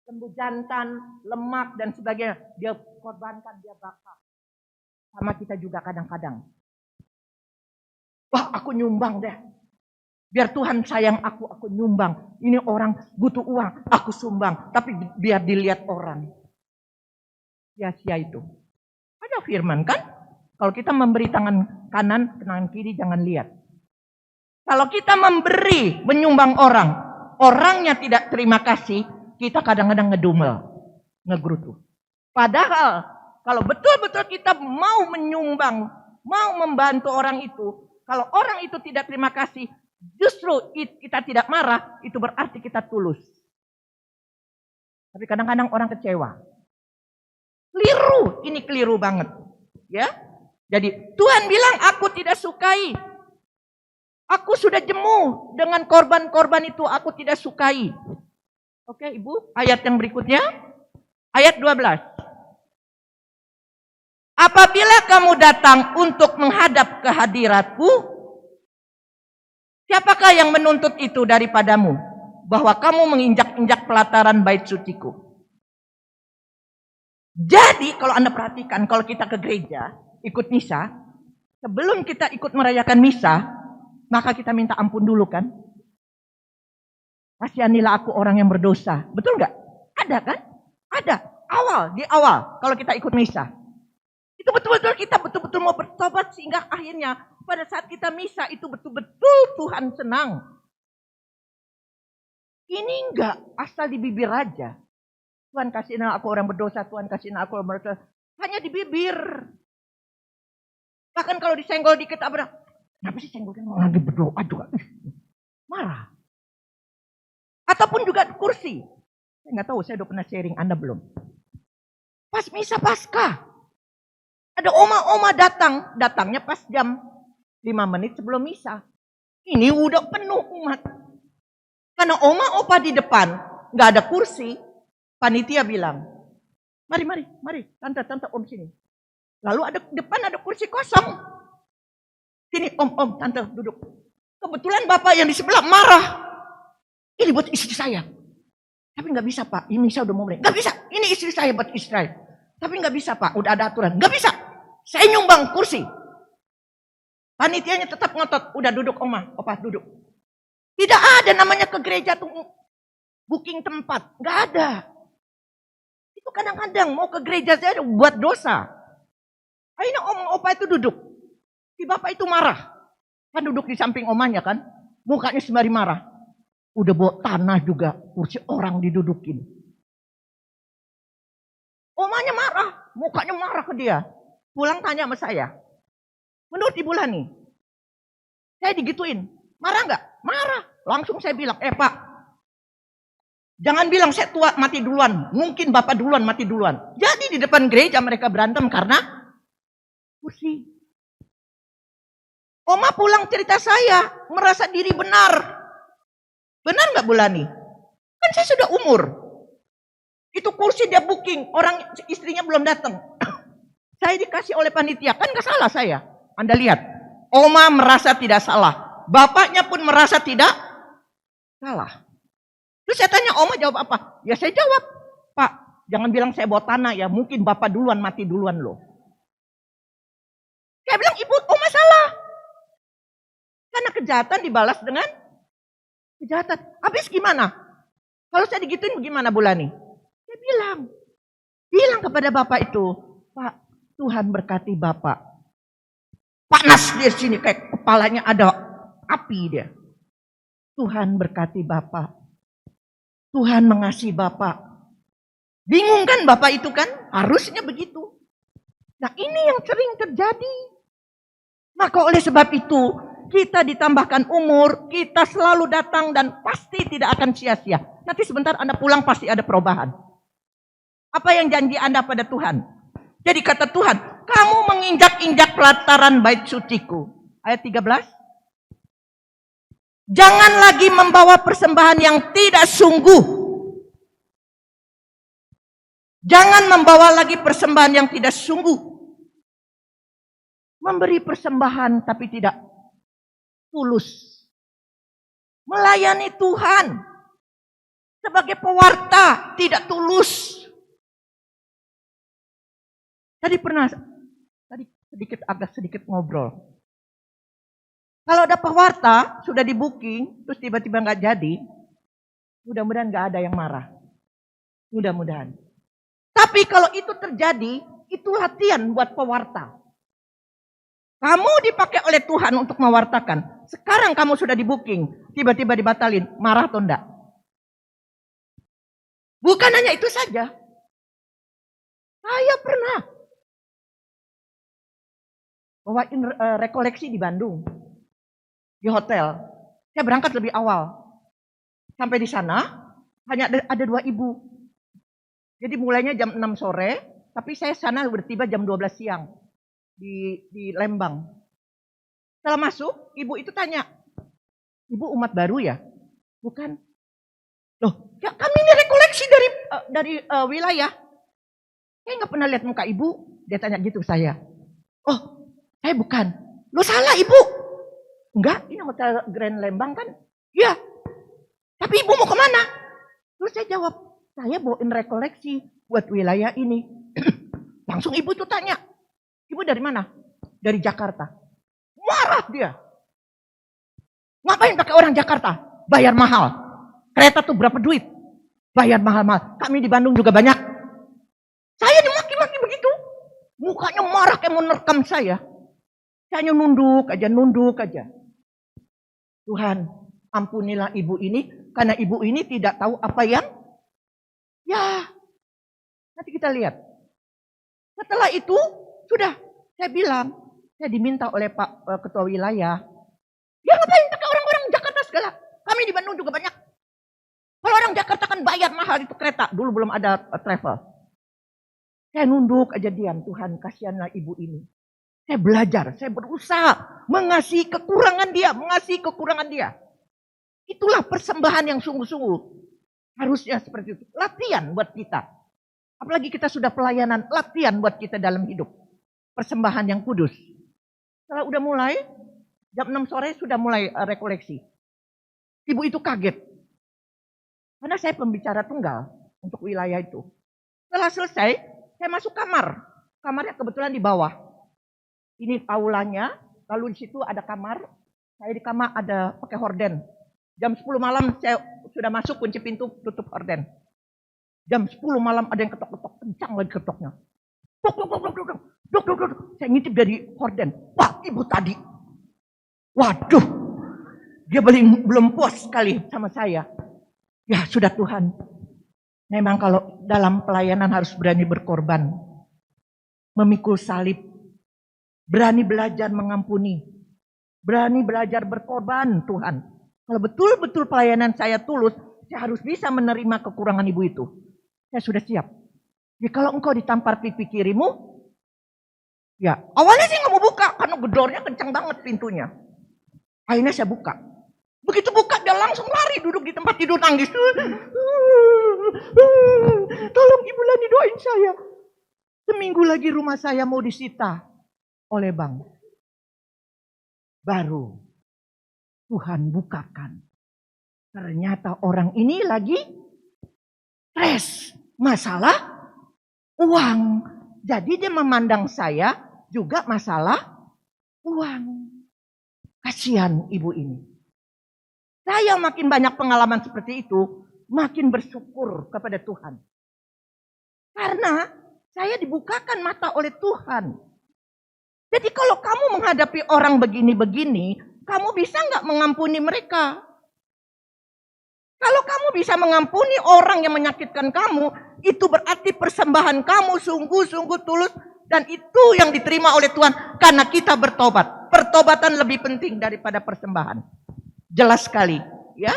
lembu jantan, lemak dan sebagainya. Dia korbankan, dia bakar. Sama kita juga kadang-kadang. Wah, aku nyumbang deh. Biar Tuhan sayang aku nyumbang. Ini orang butuh uang, aku sumbang. Tapi biar dilihat orang. Sia-sia itu. Ada firman kan? Kalau kita memberi tangan kanan, tangan kiri jangan lihat. Kalau kita memberi, menyumbang orang, orangnya tidak terima kasih, kita kadang-kadang ngedumel, ngegerutu. Padahal kalau betul-betul kita mau menyumbang, mau membantu orang itu, kalau orang itu tidak terima kasih, justru kita tidak marah, itu berarti kita tulus. Tapi kadang-kadang orang kecewa. Keliru, ini keliru banget. Ya. Jadi Tuhan bilang aku tidak sukai. Aku sudah jemuh dengan korban-korban itu, aku tidak sukai. Oke Ibu, ayat yang berikutnya. Ayat 12. Apabila kamu datang untuk menghadap ke hadiratku, siapakah yang menuntut itu daripadamu? Bahwa kamu menginjak-injak pelataran bait suciku. Jadi kalau Anda perhatikan, kalau kita ke gereja, ikut misa, sebelum kita ikut merayakan misa, maka kita minta ampun dulu kan? Kasihanilah aku orang yang berdosa. Betul nggak? Ada kan? Ada. Di awal, kalau kita ikut misa. Itu betul-betul kita betul-betul mau bertobat sehingga akhirnya pada saat kita misa itu betul-betul Tuhan senang. Ini enggak asal di bibir aja. Tuhan kasihanilah aku orang berdosa, Tuhan kasihanilah aku orang berdosa. Hanya di bibir. Bahkan kalau disenggol dikit abrak, kenapa sih senggolnya lagi berdoa juga? Marah. Ataupun juga kursi. Saya nggak tahu, saya udah pernah sharing, Anda belum. Pas misa Paskah, ada oma-oma datangnya pas jam 5 menit sebelum misa. Ini udah penuh umat. Karena oma opa di depan, nggak ada kursi, panitia bilang, mari, tante om sini. Lalu depan ada kursi kosong. Sini om, tante duduk. Kebetulan bapak yang di sebelah marah. Ini buat istri saya. Tapi nggak bisa pak, ini saya udah mau mulai. Nggak bisa, ini istri saya buat istri saya. Tapi nggak bisa pak, udah ada aturan. Nggak bisa, saya nyumbang kursi. Panitianya tetap ngotot, udah duduk Oma, Opa duduk. Tidak ada namanya ke gereja tuh booking tempat, nggak ada. Itu kadang-kadang mau ke gereja saja buat dosa. Akhirnya Opa itu duduk. Si bapak itu marah. Kan duduk di samping omanya kan. Mukanya sembari marah. Udah bawa tanah juga, kursi orang didudukin. Omanya marah, mukanya marah ke dia. Pulang tanya sama saya. Menurut Ibu Lani, saya digituin. Marah nggak? Marah. Langsung saya bilang, Pak, jangan bilang saya tua mati duluan. Mungkin Bapak duluan mati duluan. Jadi di depan gereja mereka berantem karena kursi. Oma pulang cerita saya, merasa diri benar. Benar nggak Bu Lani? Kan saya sudah umur. Itu kursi dia booking, orang istrinya belum datang. Saya dikasih oleh panitia, kan nggak salah saya. Anda lihat, Oma merasa tidak salah. Bapaknya pun merasa tidak salah. Terus saya tanya, Oma jawab apa? Ya saya jawab, Pak, jangan bilang saya bawa tanah ya, mungkin Bapak duluan mati duluan loh. Saya bilang, Ibu, Oma salah. Karena kejahatan dibalas dengan kejahatan. Habis gimana? Kalau saya digituin gimana Bu Lani? Saya bilang kepada Bapak itu, Pak, Tuhan berkati Bapak. Panas di sini kayak kepalanya ada api dia. Tuhan berkati Bapak. Tuhan mengasihi Bapak. Bingung kan Bapak itu kan? Harusnya begitu. Nah ini yang sering terjadi. Maka oleh sebab itu kita ditambahkan umur, kita selalu datang dan pasti tidak akan sia-sia. Nanti sebentar Anda pulang pasti ada perubahan. Apa yang janji Anda pada Tuhan? Jadi kata Tuhan, kamu menginjak-injak pelataran bait suciku. Ayat 13. Jangan lagi membawa persembahan yang tidak sungguh. Jangan membawa lagi persembahan yang tidak sungguh. Memberi persembahan tapi tidak tulus. Melayani Tuhan sebagai pewarta tidak tulus. Tadi agak sedikit ngobrol. Kalau ada pewarta sudah di booking terus tiba-tiba nggak jadi, mudah-mudahan nggak ada yang marah. Mudah-mudahan. Tapi kalau itu terjadi, itu latihan buat pewarta. Kamu dipakai oleh Tuhan untuk mewartakan. Sekarang kamu sudah di booking, tiba-tiba dibatalin, marah atau enggak? Bukan hanya itu saja. Saya pernah bawain rekoleksi di Bandung. Di hotel. Saya berangkat lebih awal. Sampai di sana, hanya ada 2 ibu. Jadi mulainya jam 6 sore, tapi saya sana udah tiba jam 12 siang. Di Lembang. Setelah masuk, ibu itu tanya, Ibu umat baru ya? Bukan. Loh, ya kami ini rekoleksi dari wilayah. Saya nggak pernah lihat muka ibu. Dia tanya gitu ke saya. Oh, saya bukan. Loh salah ibu. Enggak, ini hotel Grand Lembang kan? Iya. Tapi ibu mau kemana? Terus saya jawab, saya bawain rekoleksi buat wilayah ini. Langsung ibu itu tanya, Ibu dari mana? Dari Jakarta. Marah dia. Ngapain pakai orang Jakarta? Bayar mahal. Kereta tuh berapa duit? Bayar mahal-mahal. Kami di Bandung juga banyak. Saya dimaki-maki begitu. Mukanya marah kayak mau nerkam saya. Saya nunduk aja. Tuhan, ampunilah ibu ini. Karena ibu ini tidak tahu apa yang. Ya, nanti kita lihat. Setelah itu, sudah, saya bilang, saya diminta oleh Pak Ketua Wilayah. Ya ngapain pakai orang-orang Jakarta segala? Kami di Bandung juga banyak. Kalau orang Jakarta kan bayar mahal itu kereta. Dulu belum ada travel. Saya nunduk aja diam. Tuhan kasihanlah ibu ini. Saya belajar, saya berusaha mengasihi kekurangan dia. Itulah persembahan yang sungguh-sungguh. Harusnya seperti itu. Latihan buat kita. Apalagi kita sudah pelayanan, latihan buat kita dalam hidup. Persembahan yang kudus. Setelah udah mulai, jam 6 sore sudah mulai rekoleksi. Ibu itu kaget. Karena saya pembicara tunggal untuk wilayah itu. Setelah selesai, saya masuk kamar. Kamarnya kebetulan di bawah. Ini aulanya, Lalu di situ ada kamar. Saya di kamar ada pakai horden. Jam 10 malam saya sudah masuk, kunci pintu, tutup horden. Jam 10 malam ada yang ketok-ketok, kencang lagi ketoknya. Dok, dok, dok, dok, dok, dok, dok, dok. Saya ngintip dari horden. Wah, ibu tadi. Waduh, dia belum puas sekali sama saya. Ya sudah Tuhan. Memang kalau dalam pelayanan harus berani berkorban. Memikul salib. Berani belajar mengampuni. Berani belajar berkorban Tuhan. Kalau betul-betul pelayanan saya tulus, saya harus bisa menerima kekurangan ibu itu. Saya sudah siap. Jadi kalau engkau ditampar pipi kirimu, ya awalnya saya nggak mau buka karena gedornya kencang banget pintunya. Akhirnya saya buka. Begitu buka dia langsung lari duduk di tempat tidur nangis. Tolong Ibu Lani doain saya. Seminggu lagi rumah saya mau disita oleh bank. Baru Tuhan bukakan. Ternyata orang ini lagi stres. Masalah uang. Jadi dia memandang saya juga masalah uang. Kasihan ibu ini. Saya makin banyak pengalaman seperti itu, makin bersyukur kepada Tuhan. Karena saya dibukakan mata oleh Tuhan. Jadi kalau kamu menghadapi orang begini-begini, kamu bisa nggak mengampuni mereka? Kalau kamu bisa mengampuni orang yang menyakitkan kamu, itu berarti persembahan kamu sungguh-sungguh tulus. Dan itu yang diterima oleh Tuhan karena kita bertobat. Pertobatan lebih penting daripada persembahan. Jelas sekali, ya.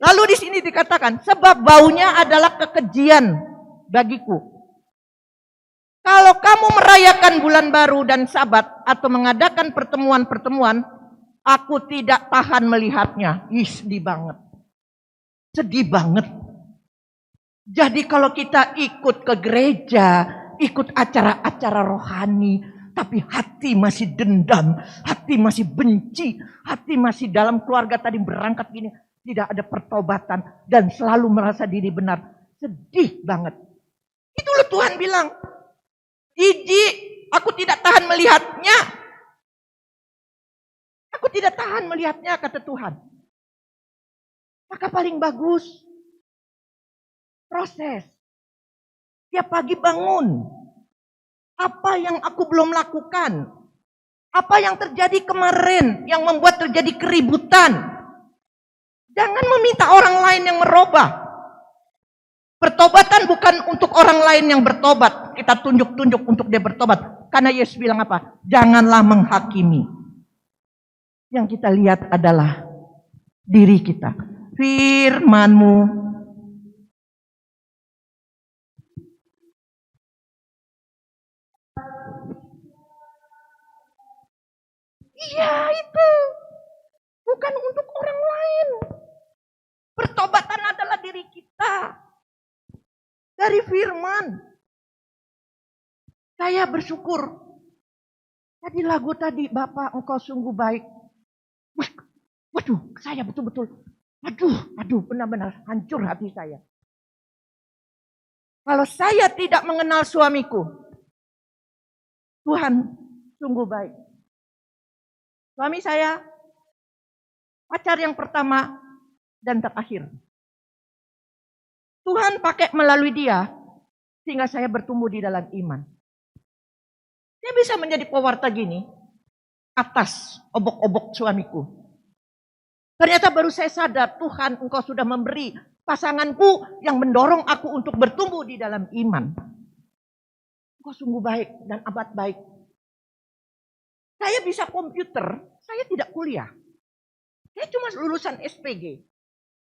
Lalu di sini dikatakan, sebab baunya adalah kekejian bagiku. Kalau kamu merayakan bulan baru dan Sabat atau mengadakan pertemuan-pertemuan, aku tidak tahan melihatnya. Ih, sedih banget. Sedih banget. Jadi kalau kita ikut ke gereja, ikut acara-acara rohani, tapi hati masih dendam, hati masih benci, hati masih dalam keluarga tadi berangkat gini, tidak ada pertobatan dan selalu merasa diri benar. Sedih banget. Itulah Tuhan bilang, jijik, aku tidak tahan melihatnya. Aku tidak tahan melihatnya, kata Tuhan. Maka paling bagus proses. Tiap pagi bangun. Apa yang aku belum lakukan? Apa yang terjadi kemarin yang membuat terjadi keributan? Jangan meminta orang lain yang merubah. Pertobatan bukan untuk orang lain yang bertobat. Kita tunjuk-tunjuk untuk dia bertobat. Karena Yesus bilang apa? Janganlah menghakimi. Yang kita lihat adalah diri kita. Firman-Mu. Iya itu. Bukan untuk orang lain. Pertobatan adalah diri kita. Dari firman. Saya bersyukur. Tadi lagu tadi, Bapak engkau sungguh baik. Waduh, saya betul-betul. Aduh, benar-benar hancur hati saya. Kalau saya tidak mengenal suamiku, Tuhan sungguh baik. Suami saya, pacar yang pertama dan terakhir. Tuhan pakai melalui dia, sehingga saya bertumbuh di dalam iman. Saya bisa menjadi pewarta gini, atas obok-obok suamiku. Ternyata baru saya sadar, Tuhan engkau sudah memberi pasanganku yang mendorong aku untuk bertumbuh di dalam iman. Engkau sungguh baik dan amat baik. Saya bisa komputer, saya tidak kuliah. Saya cuma lulusan SPG.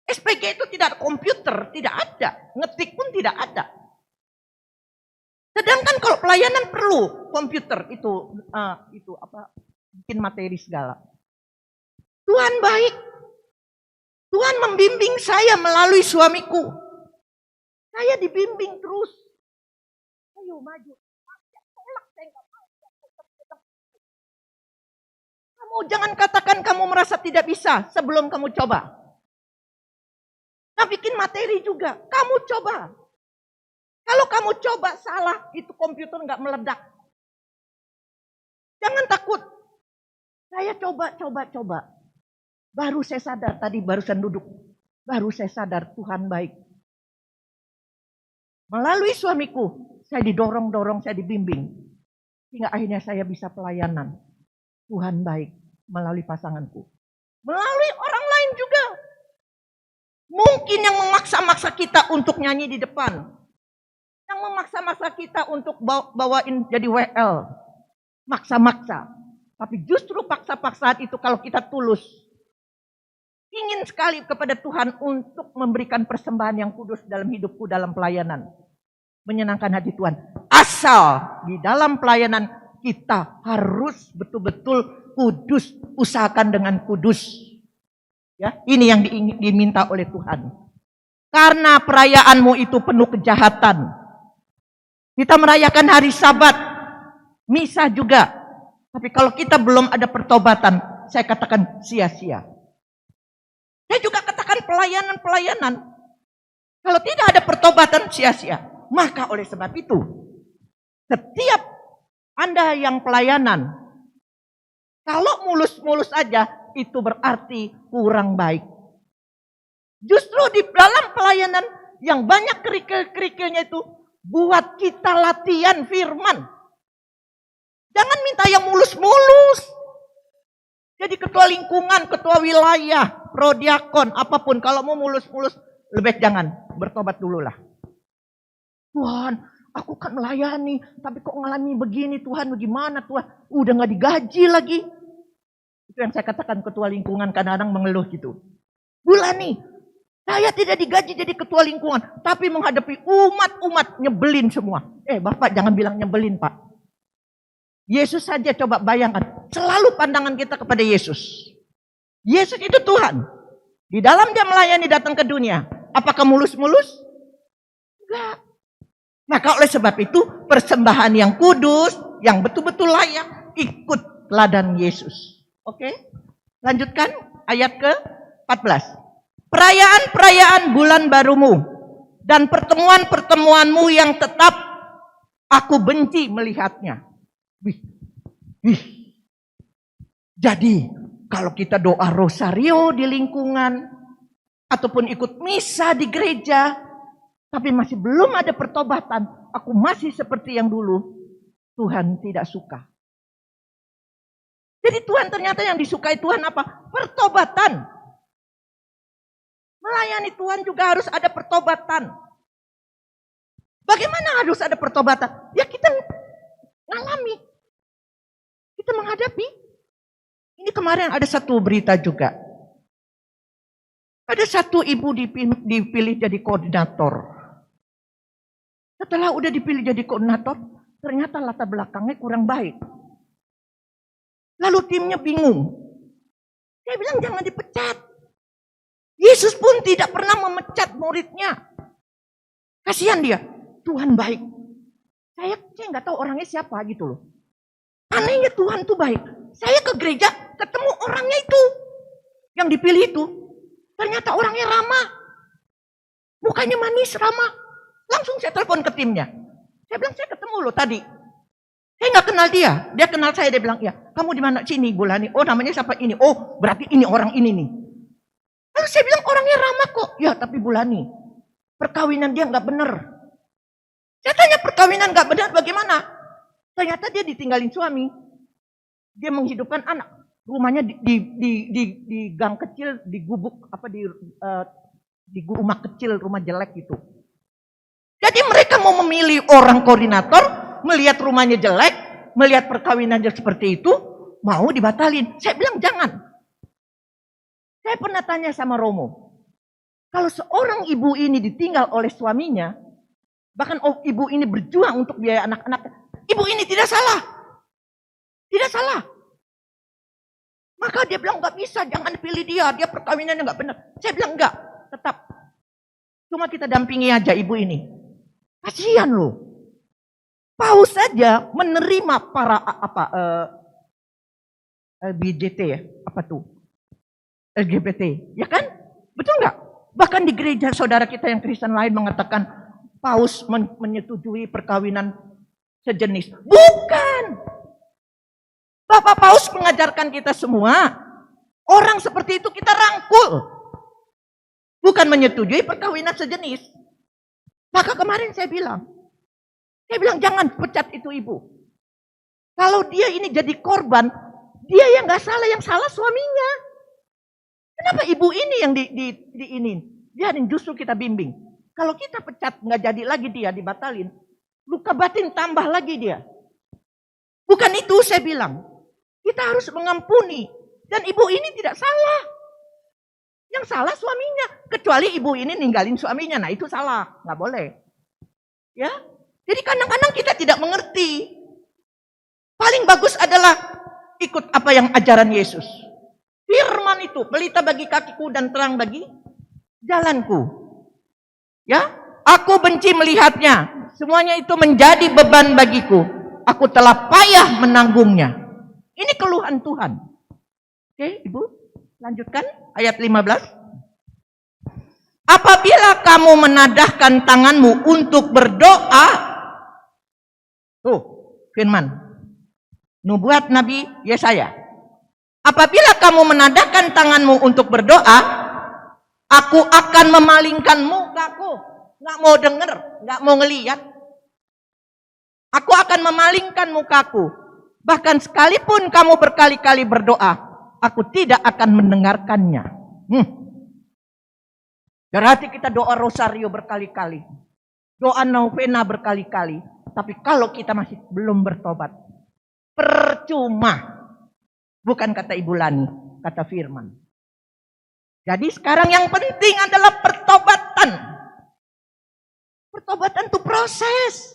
SPG itu tidak ada komputer, tidak ada. Ngetik pun tidak ada. Sedangkan kalau pelayanan perlu komputer, itu bikin materi segala. Tuhan baik. Tuhan membimbing saya melalui suamiku. Saya dibimbing terus. Ayo maju. Kamu jangan katakan kamu merasa tidak bisa sebelum kamu coba. Nah, bikin materi juga. Kamu coba. Kalau kamu coba salah, itu komputer nggak meledak. Jangan takut. Saya coba. Baru saya sadar, tadi barusan duduk. Baru saya sadar Tuhan baik. Melalui suamiku, saya didorong-dorong, saya dibimbing. Hingga akhirnya saya bisa pelayanan. Tuhan baik melalui pasanganku. Melalui orang lain juga. Mungkin yang memaksa-maksa kita untuk nyanyi di depan. Yang memaksa-maksa kita untuk bawain jadi WL. Maksa-maksa. Tapi justru paksa-paksaan itu kalau kita tulus. Ingin sekali kepada Tuhan untuk memberikan persembahan yang kudus dalam hidupku dalam pelayanan. Menyenangkan hati Tuhan. Asal di dalam pelayanan kita harus betul-betul kudus. Usahakan dengan kudus. Ya, ini yang diminta oleh Tuhan. Karena perayaanmu itu penuh kejahatan. Kita merayakan hari Sabat. Misa juga. Tapi kalau kita belum ada pertobatan, saya katakan sia-sia. Saya juga katakan pelayanan. Kalau tidak ada pertobatan, sia-sia. Maka oleh sebab itu, setiap Anda yang pelayanan, kalau mulus-mulus aja, itu berarti kurang baik. Justru di dalam pelayanan yang banyak kerikil-kerikilnya itu, buat kita latihan firman. Jangan minta yang mulus-mulus. Jadi ketua lingkungan, ketua wilayah, prodiakon, apapun. Kalau mau mulus-mulus, lebih jangan. Bertobat dululah. Tuhan, aku kan melayani, tapi kok ngalami begini Tuhan, bagaimana Tuhan? Udah gak digaji lagi. Itu yang saya katakan ketua lingkungan kadang-kadang mengeluh gitu. Bulani, saya tidak digaji jadi ketua lingkungan, tapi menghadapi umat-umat nyebelin semua. Bapak jangan bilang nyebelin Pak. Yesus saja coba bayangkan, selalu pandangan kita kepada Yesus. Yesus itu Tuhan. Di dalam dia melayani datang ke dunia, apakah mulus-mulus? Enggak. Maka oleh sebab itu persembahan yang kudus, yang betul-betul layak, ikut teladan Yesus. Oke? Lanjutkan ayat ke-14. Perayaan-perayaan bulan barumu dan pertemuan-pertemuanmu yang tetap aku benci melihatnya. Jadi kalau kita doa rosario di lingkungan ataupun ikut misa di gereja tapi masih belum ada pertobatan, aku masih seperti yang dulu, Tuhan tidak suka. Jadi Tuhan ternyata yang disukai Tuhan apa? Pertobatan. Melayani Tuhan juga harus ada pertobatan. Bagaimana harus ada pertobatan? Ya kita ngalami. Kita menghadapi. Ini kemarin ada satu berita juga. Ada satu ibu dipilih jadi koordinator. Setelah udah dipilih jadi koordinator, ternyata latar belakangnya kurang baik. Lalu timnya bingung. Saya bilang jangan dipecat. Yesus pun tidak pernah memecat muridnya. Kasihan dia. Tuhan baik. Saya nggak tahu orangnya siapa gitu loh. Anehnya Tuhan tuh baik. Saya ke gereja ketemu orangnya itu. Yang dipilih itu. Ternyata orangnya ramah. Mukanya manis, ramah. Langsung saya telepon ke timnya. Saya bilang saya ketemu loh tadi. Saya nggak kenal dia. Dia kenal saya. Dia bilang, ya kamu di mana? Sini Bulani. Oh namanya siapa ini? Oh berarti ini orang ini nih. Lalu saya bilang orangnya ramah kok. Ya tapi Bulani. Perkawinan dia nggak bener. Saya tanya perkawinan nggak benar bagaimana? Ternyata dia ditinggalin suami. Dia menghidupkan anak. Rumahnya di gang kecil, di gubuk apa di rumah kecil, rumah jelek gitu. Jadi mereka mau memilih orang koordinator, melihat rumahnya jelek, melihat perkawinannya seperti itu, mau dibatalin. Saya bilang jangan. Saya pernah tanya sama Romo, kalau seorang ibu ini ditinggal oleh suaminya, bahkan ibu ini berjuang untuk biaya anak-anak, ibu ini tidak salah. Tidak salah. Maka dia bilang nggak bisa, jangan pilih dia perkawinannya nggak benar. Saya bilang enggak, tetap. Cuma kita dampingi aja ibu ini. Kasihan loh. Paus saja menerima para LBJT ya, apa tuh? LGBT, ya kan? Betul nggak? Bahkan di gereja saudara kita yang Kristen lain mengatakan Paus menyetujui perkawinan sejenis. Bukan. Bapak Paus mengajarkan kita semua, orang seperti itu kita rangkul. Bukan menyetujui perkawinan sejenis. Maka kemarin saya bilang jangan pecat itu ibu. Kalau dia ini jadi korban, dia yang gak salah, yang salah suaminya. Kenapa ibu ini yang biarin, justru kita bimbing. Kalau kita pecat nggak jadi lagi dia, dibatalin, luka batin tambah lagi dia. Bukan itu saya bilang. Kita harus mengampuni. Dan ibu ini tidak salah. Yang salah suaminya. Kecuali ibu ini ninggalin suaminya. Nah itu salah. Nggak boleh. Ya. Jadi kadang-kadang kita tidak mengerti. Paling bagus adalah ikut apa yang ajaran Yesus. Firman itu, pelita bagi kakiku dan terang bagi jalanku. Ya. Aku benci melihatnya. Semuanya itu menjadi beban bagiku. Aku telah payah menanggungnya. Ini keluhan Tuhan. Oke, Ibu, lanjutkan ayat 15. Apabila kamu menadahkan tanganmu untuk berdoa, tuh, firman nubuat Nabi Yesaya. Apabila kamu menadahkan tanganmu untuk berdoa, aku akan memalingkan mukaku. Nggak mau denger, nggak mau ngeliat. Aku akan memalingkan mukaku. Bahkan sekalipun kamu berkali-kali berdoa, aku tidak akan mendengarkannya. Berarti kita doa rosario berkali-kali. Doa novena berkali-kali. Tapi kalau kita masih belum bertobat, percuma. Bukan kata Ibu Lani, kata firman. Jadi sekarang yang penting adalah pertobatan. Pertobatan itu proses.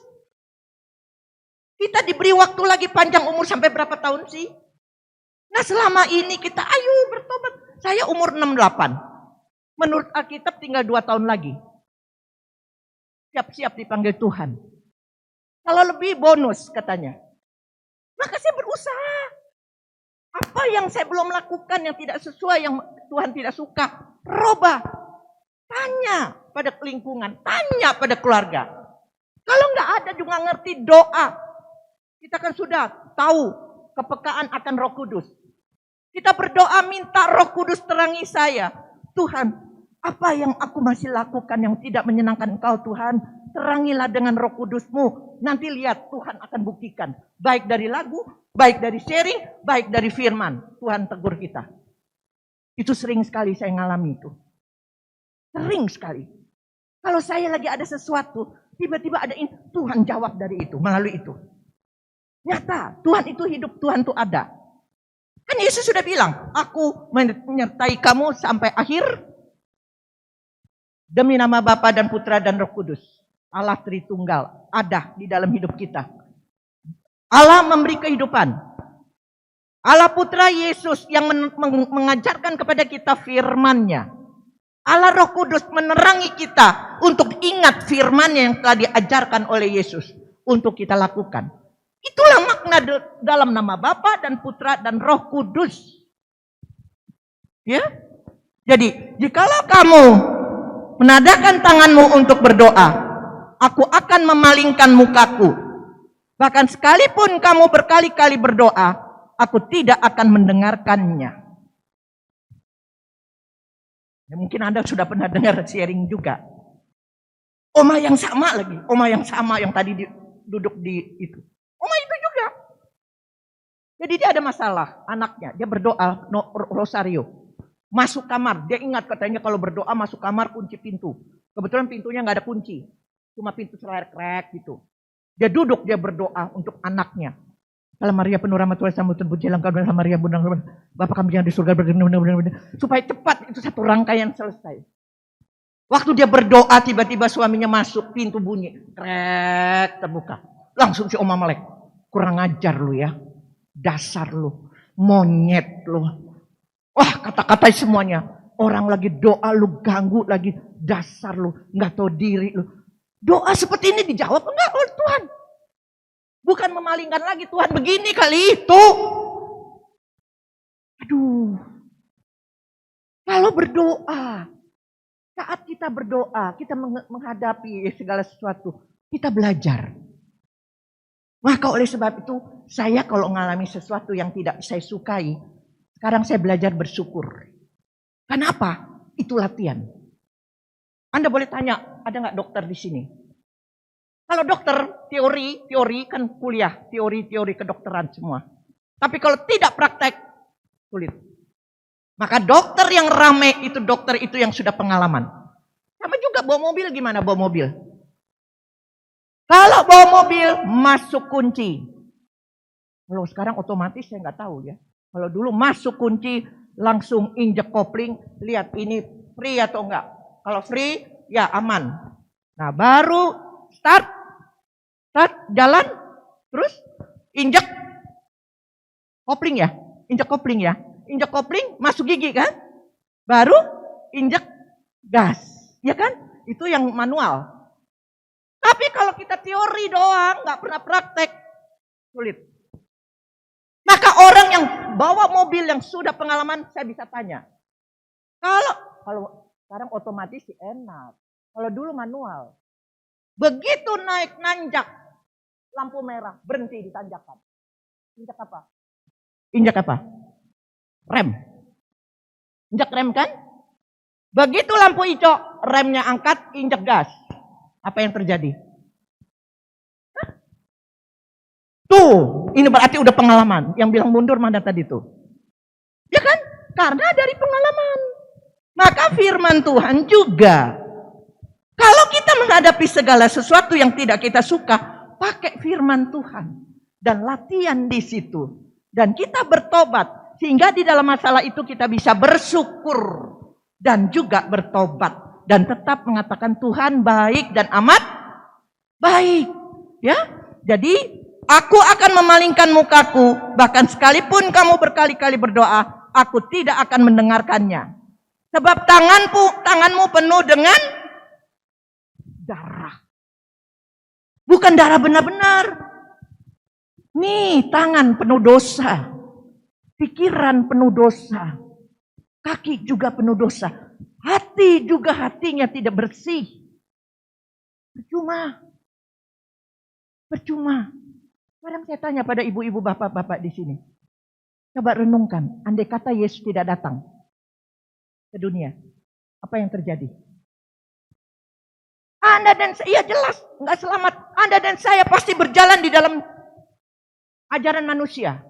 Kita diberi waktu lagi panjang umur sampai berapa tahun sih? Nah selama ini kita ayo bertobat. Saya umur 68. Menurut Alkitab tinggal 2 tahun lagi. Siap-siap dipanggil Tuhan. Kalau lebih bonus katanya. Maka saya berusaha. Apa yang saya belum lakukan yang tidak sesuai, yang Tuhan tidak suka, robah. Tanya pada lingkungan, tanya pada keluarga. Kalau nggak ada juga ngerti doa. Kita kan sudah tahu kepekaan akan Roh Kudus. Kita berdoa minta Roh Kudus terangi saya. Tuhan, apa yang aku masih lakukan yang tidak menyenangkan Engkau Tuhan? Terangilah dengan Roh Kudus-Mu. Nanti lihat Tuhan akan buktikan. Baik dari lagu, baik dari sharing, baik dari firman. Tuhan tegur kita. Itu sering sekali saya ngalami itu. Sering sekali. Kalau saya lagi ada sesuatu, tiba-tiba ada Tuhan jawab dari itu, melalui itu. Nyata, Tuhan itu hidup, Tuhan itu ada. Kan Yesus sudah bilang, aku menyertai kamu sampai akhir. Demi nama Bapa dan Putra dan Roh Kudus. Allah Tritunggal ada di dalam hidup kita. Allah memberi kehidupan. Allah Putra Yesus yang mengajarkan kepada kita firman-Nya. Allah Roh Kudus menerangi kita untuk ingat firman-Nya yang telah diajarkan oleh Yesus. Untuk kita lakukan. Itulah makna dalam nama Bapa dan Putra dan Roh Kudus. Ya. Jadi, jikalau kamu menadahkan tanganmu untuk berdoa, aku akan memalingkan mukaku. Bahkan sekalipun kamu berkali-kali berdoa, aku tidak akan mendengarkannya. Ya, mungkin Anda sudah pernah dengar sharing juga. Oma yang sama lagi, oma yang sama yang tadi duduk di itu. Oma itu juga. Jadi dia ada masalah, anaknya. Dia berdoa, rosario. Masuk kamar, dia ingat katanya kalau berdoa masuk kamar kunci pintu. Kebetulan pintunya nggak ada kunci. Cuma pintu krek gitu. Dia duduk, dia berdoa untuk anaknya. Kalau Maria penuh rahmat Tuhan sama puji langkah dan Maria bunda Bapa kami yang di surga supaya cepat itu satu rangkaian selesai. Waktu dia berdoa tiba-tiba suaminya masuk, pintu bunyi, krek terbuka. Langsung si Oma melek. Kurang ajar lu ya. Dasar lu. Monyet lu. Wah kata-kata semuanya. Orang lagi doa lu ganggu lagi. Dasar lu. Gak tahu diri lu. Doa seperti ini dijawab enggak oleh Tuhan. Bukan memalingkan lagi Tuhan begini kali itu. Aduh. Kalau berdoa. Saat kita berdoa. Kita menghadapi segala sesuatu. Kita belajar. Maka oleh sebab itu, saya kalau mengalami sesuatu yang tidak saya sukai, sekarang saya belajar bersyukur. Kenapa? Itu latihan. Anda boleh tanya, ada nggak dokter di sini? Kalau dokter, teori kan kuliah, teori kedokteran semua. Tapi kalau tidak praktek, sulit. Maka dokter yang rame itu dokter itu yang sudah pengalaman. Sama juga bawa mobil, gimana bawa mobil? Kalau bawa mobil, masuk kunci. Kalau sekarang otomatis saya nggak tahu ya. Kalau dulu masuk kunci, langsung injek kopling, lihat ini free atau enggak. Kalau free, ya aman. Nah baru start jalan, terus injek kopling ya. Injek kopling, masuk gigi kan. Baru injek gas. Ya kan? Itu yang manual. Tapi kalau kita teori doang, nggak pernah praktek, sulit. Maka orang yang bawa mobil yang sudah pengalaman, saya bisa tanya. Kalau sekarang otomatis sih enak. Kalau dulu manual. Begitu naik nanjak, lampu merah, berhenti di tanjakan. Injak apa? Injak apa? Rem. Injak rem kan? Begitu lampu hijau, remnya angkat, injak gas. Apa yang terjadi? Hah? Tuh, ini berarti udah pengalaman. Yang bilang mundur mana tadi tuh? Ya kan? Karena dari pengalaman. Maka firman Tuhan juga. Kalau kita menghadapi segala sesuatu yang tidak kita suka, pakai firman Tuhan. Dan latihan di situ. Dan kita bertobat. Sehingga di dalam masalah itu kita bisa bersyukur. Dan juga bertobat. Dan tetap mengatakan Tuhan baik dan amat baik. Ya, jadi aku akan memalingkan mukaku, bahkan sekalipun kamu berkali-kali berdoa, aku tidak akan mendengarkannya. Sebab tanganmu penuh dengan darah. Bukan darah benar-benar. Nih, tangan penuh dosa. Pikiran penuh dosa. Kaki juga penuh dosa. Hati juga hatinya tidak bersih. Percuma. Sekarang saya tanya pada ibu-ibu bapak-bapak di sini. Coba renungkan, andai kata Yesus tidak datang ke dunia, apa yang terjadi? Anda dan saya, jelas nggak selamat. Anda dan saya pasti berjalan di dalam ajaran manusia.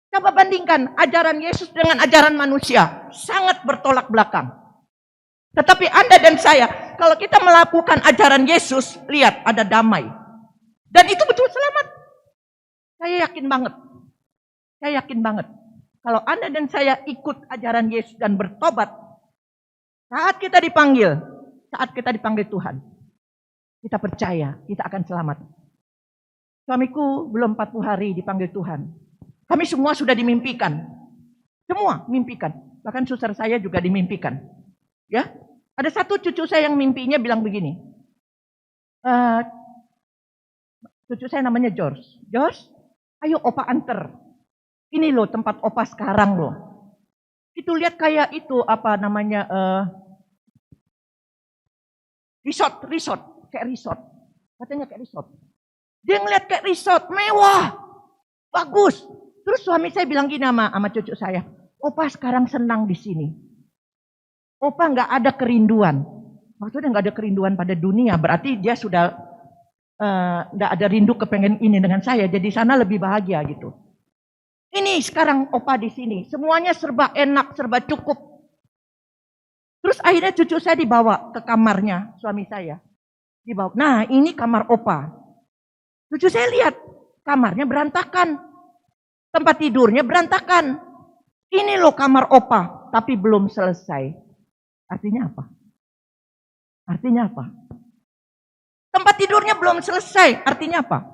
Coba bandingkan ajaran Yesus dengan ajaran manusia. Sangat bertolak belakang. Tetapi Anda dan saya, kalau kita melakukan ajaran Yesus, lihat ada damai. Dan itu betul selamat. Saya yakin banget. Kalau Anda dan saya ikut ajaran Yesus dan bertobat, saat kita dipanggil Tuhan, kita percaya kita akan selamat. Suamiku belum 40 hari dipanggil Tuhan. Kami semua sudah dimimpikan. Semua mimpikan. Bahkan suster saya juga dimimpikan. Ya, ada satu cucu saya yang mimpinya bilang begini. Cucu saya namanya George. George, ayo opa anter. Ini loh tempat opa sekarang loh. Itu lihat kayak itu apa namanya resort, kayak resort. Katanya kayak resort. Dia ngeliat kayak resort mewah, bagus. Terus suami saya bilang gini sama cucu saya, opa sekarang senang di sini. Opa nggak ada kerinduan. Maksudnya nggak ada kerinduan pada dunia, berarti dia sudah nggak ada rindu kepengen ini dengan saya. Jadi sana lebih bahagia gitu. Ini sekarang opa di sini, semuanya serba enak, serba cukup. Terus akhirnya cucu saya dibawa ke kamarnya suami saya. Dibawa. Nah ini kamar opa. Cucu saya lihat kamarnya berantakan. Tempat tidurnya berantakan. Ini loh kamar opa, tapi belum selesai. Artinya apa? Tempat tidurnya belum selesai. Artinya apa?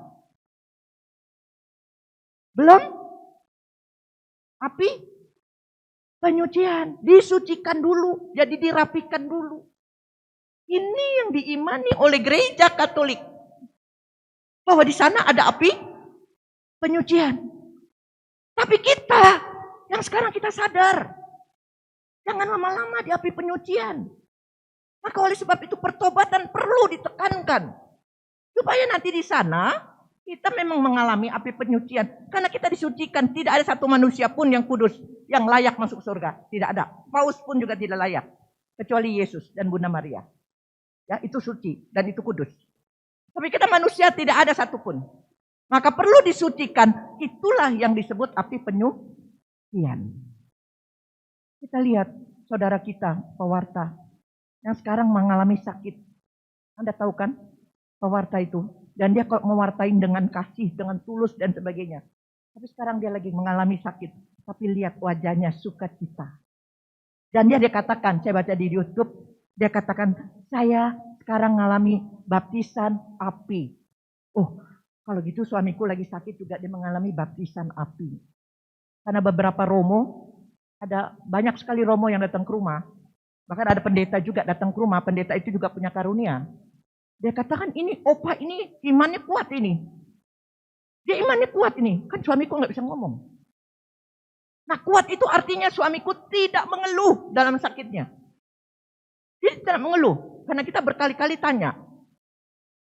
Belum? Api? Penyucian. Disucikan dulu. Jadi dirapikan dulu. Ini yang diimani oleh gereja Katolik. Bahwa di sana ada api penyucian. Tapi kita, yang sekarang kita sadar, jangan lama-lama di api penyucian. Maka oleh sebab itu pertobatan perlu ditekankan. Supaya nanti di sana kita memang mengalami api penyucian. Karena kita disucikan. Tidak ada satu manusia pun yang kudus. Yang layak masuk surga. Tidak ada. Paus pun juga tidak layak. Kecuali Yesus dan Bunda Maria. Ya, itu suci dan itu kudus. Tapi kita manusia tidak ada satupun. Maka perlu disucikan. Itulah yang disebut api penyucian. Kita lihat saudara kita, pewarta. Yang sekarang mengalami sakit. Anda tahu kan? Pewarta itu. Dan dia kok mewartain dengan kasih, dengan tulus dan sebagainya. Tapi sekarang dia lagi mengalami sakit. Tapi lihat wajahnya sukacita. Dan dia katakan, saya baca di YouTube, dia katakan, saya sekarang mengalami baptisan api. Oh, kalau gitu suamiku lagi sakit juga dia mengalami baptisan api. Karena beberapa romo, ada banyak sekali romo yang datang ke rumah. Bahkan ada pendeta juga datang ke rumah, pendeta itu juga punya karunia. Dia katakan ini opa ini imannya kuat ini. Dia imannya kuat ini. Kan suamiku nggak bisa ngomong. Nah kuat itu artinya suamiku tidak mengeluh dalam sakitnya. Dia tidak mengeluh. Karena kita berkali-kali tanya.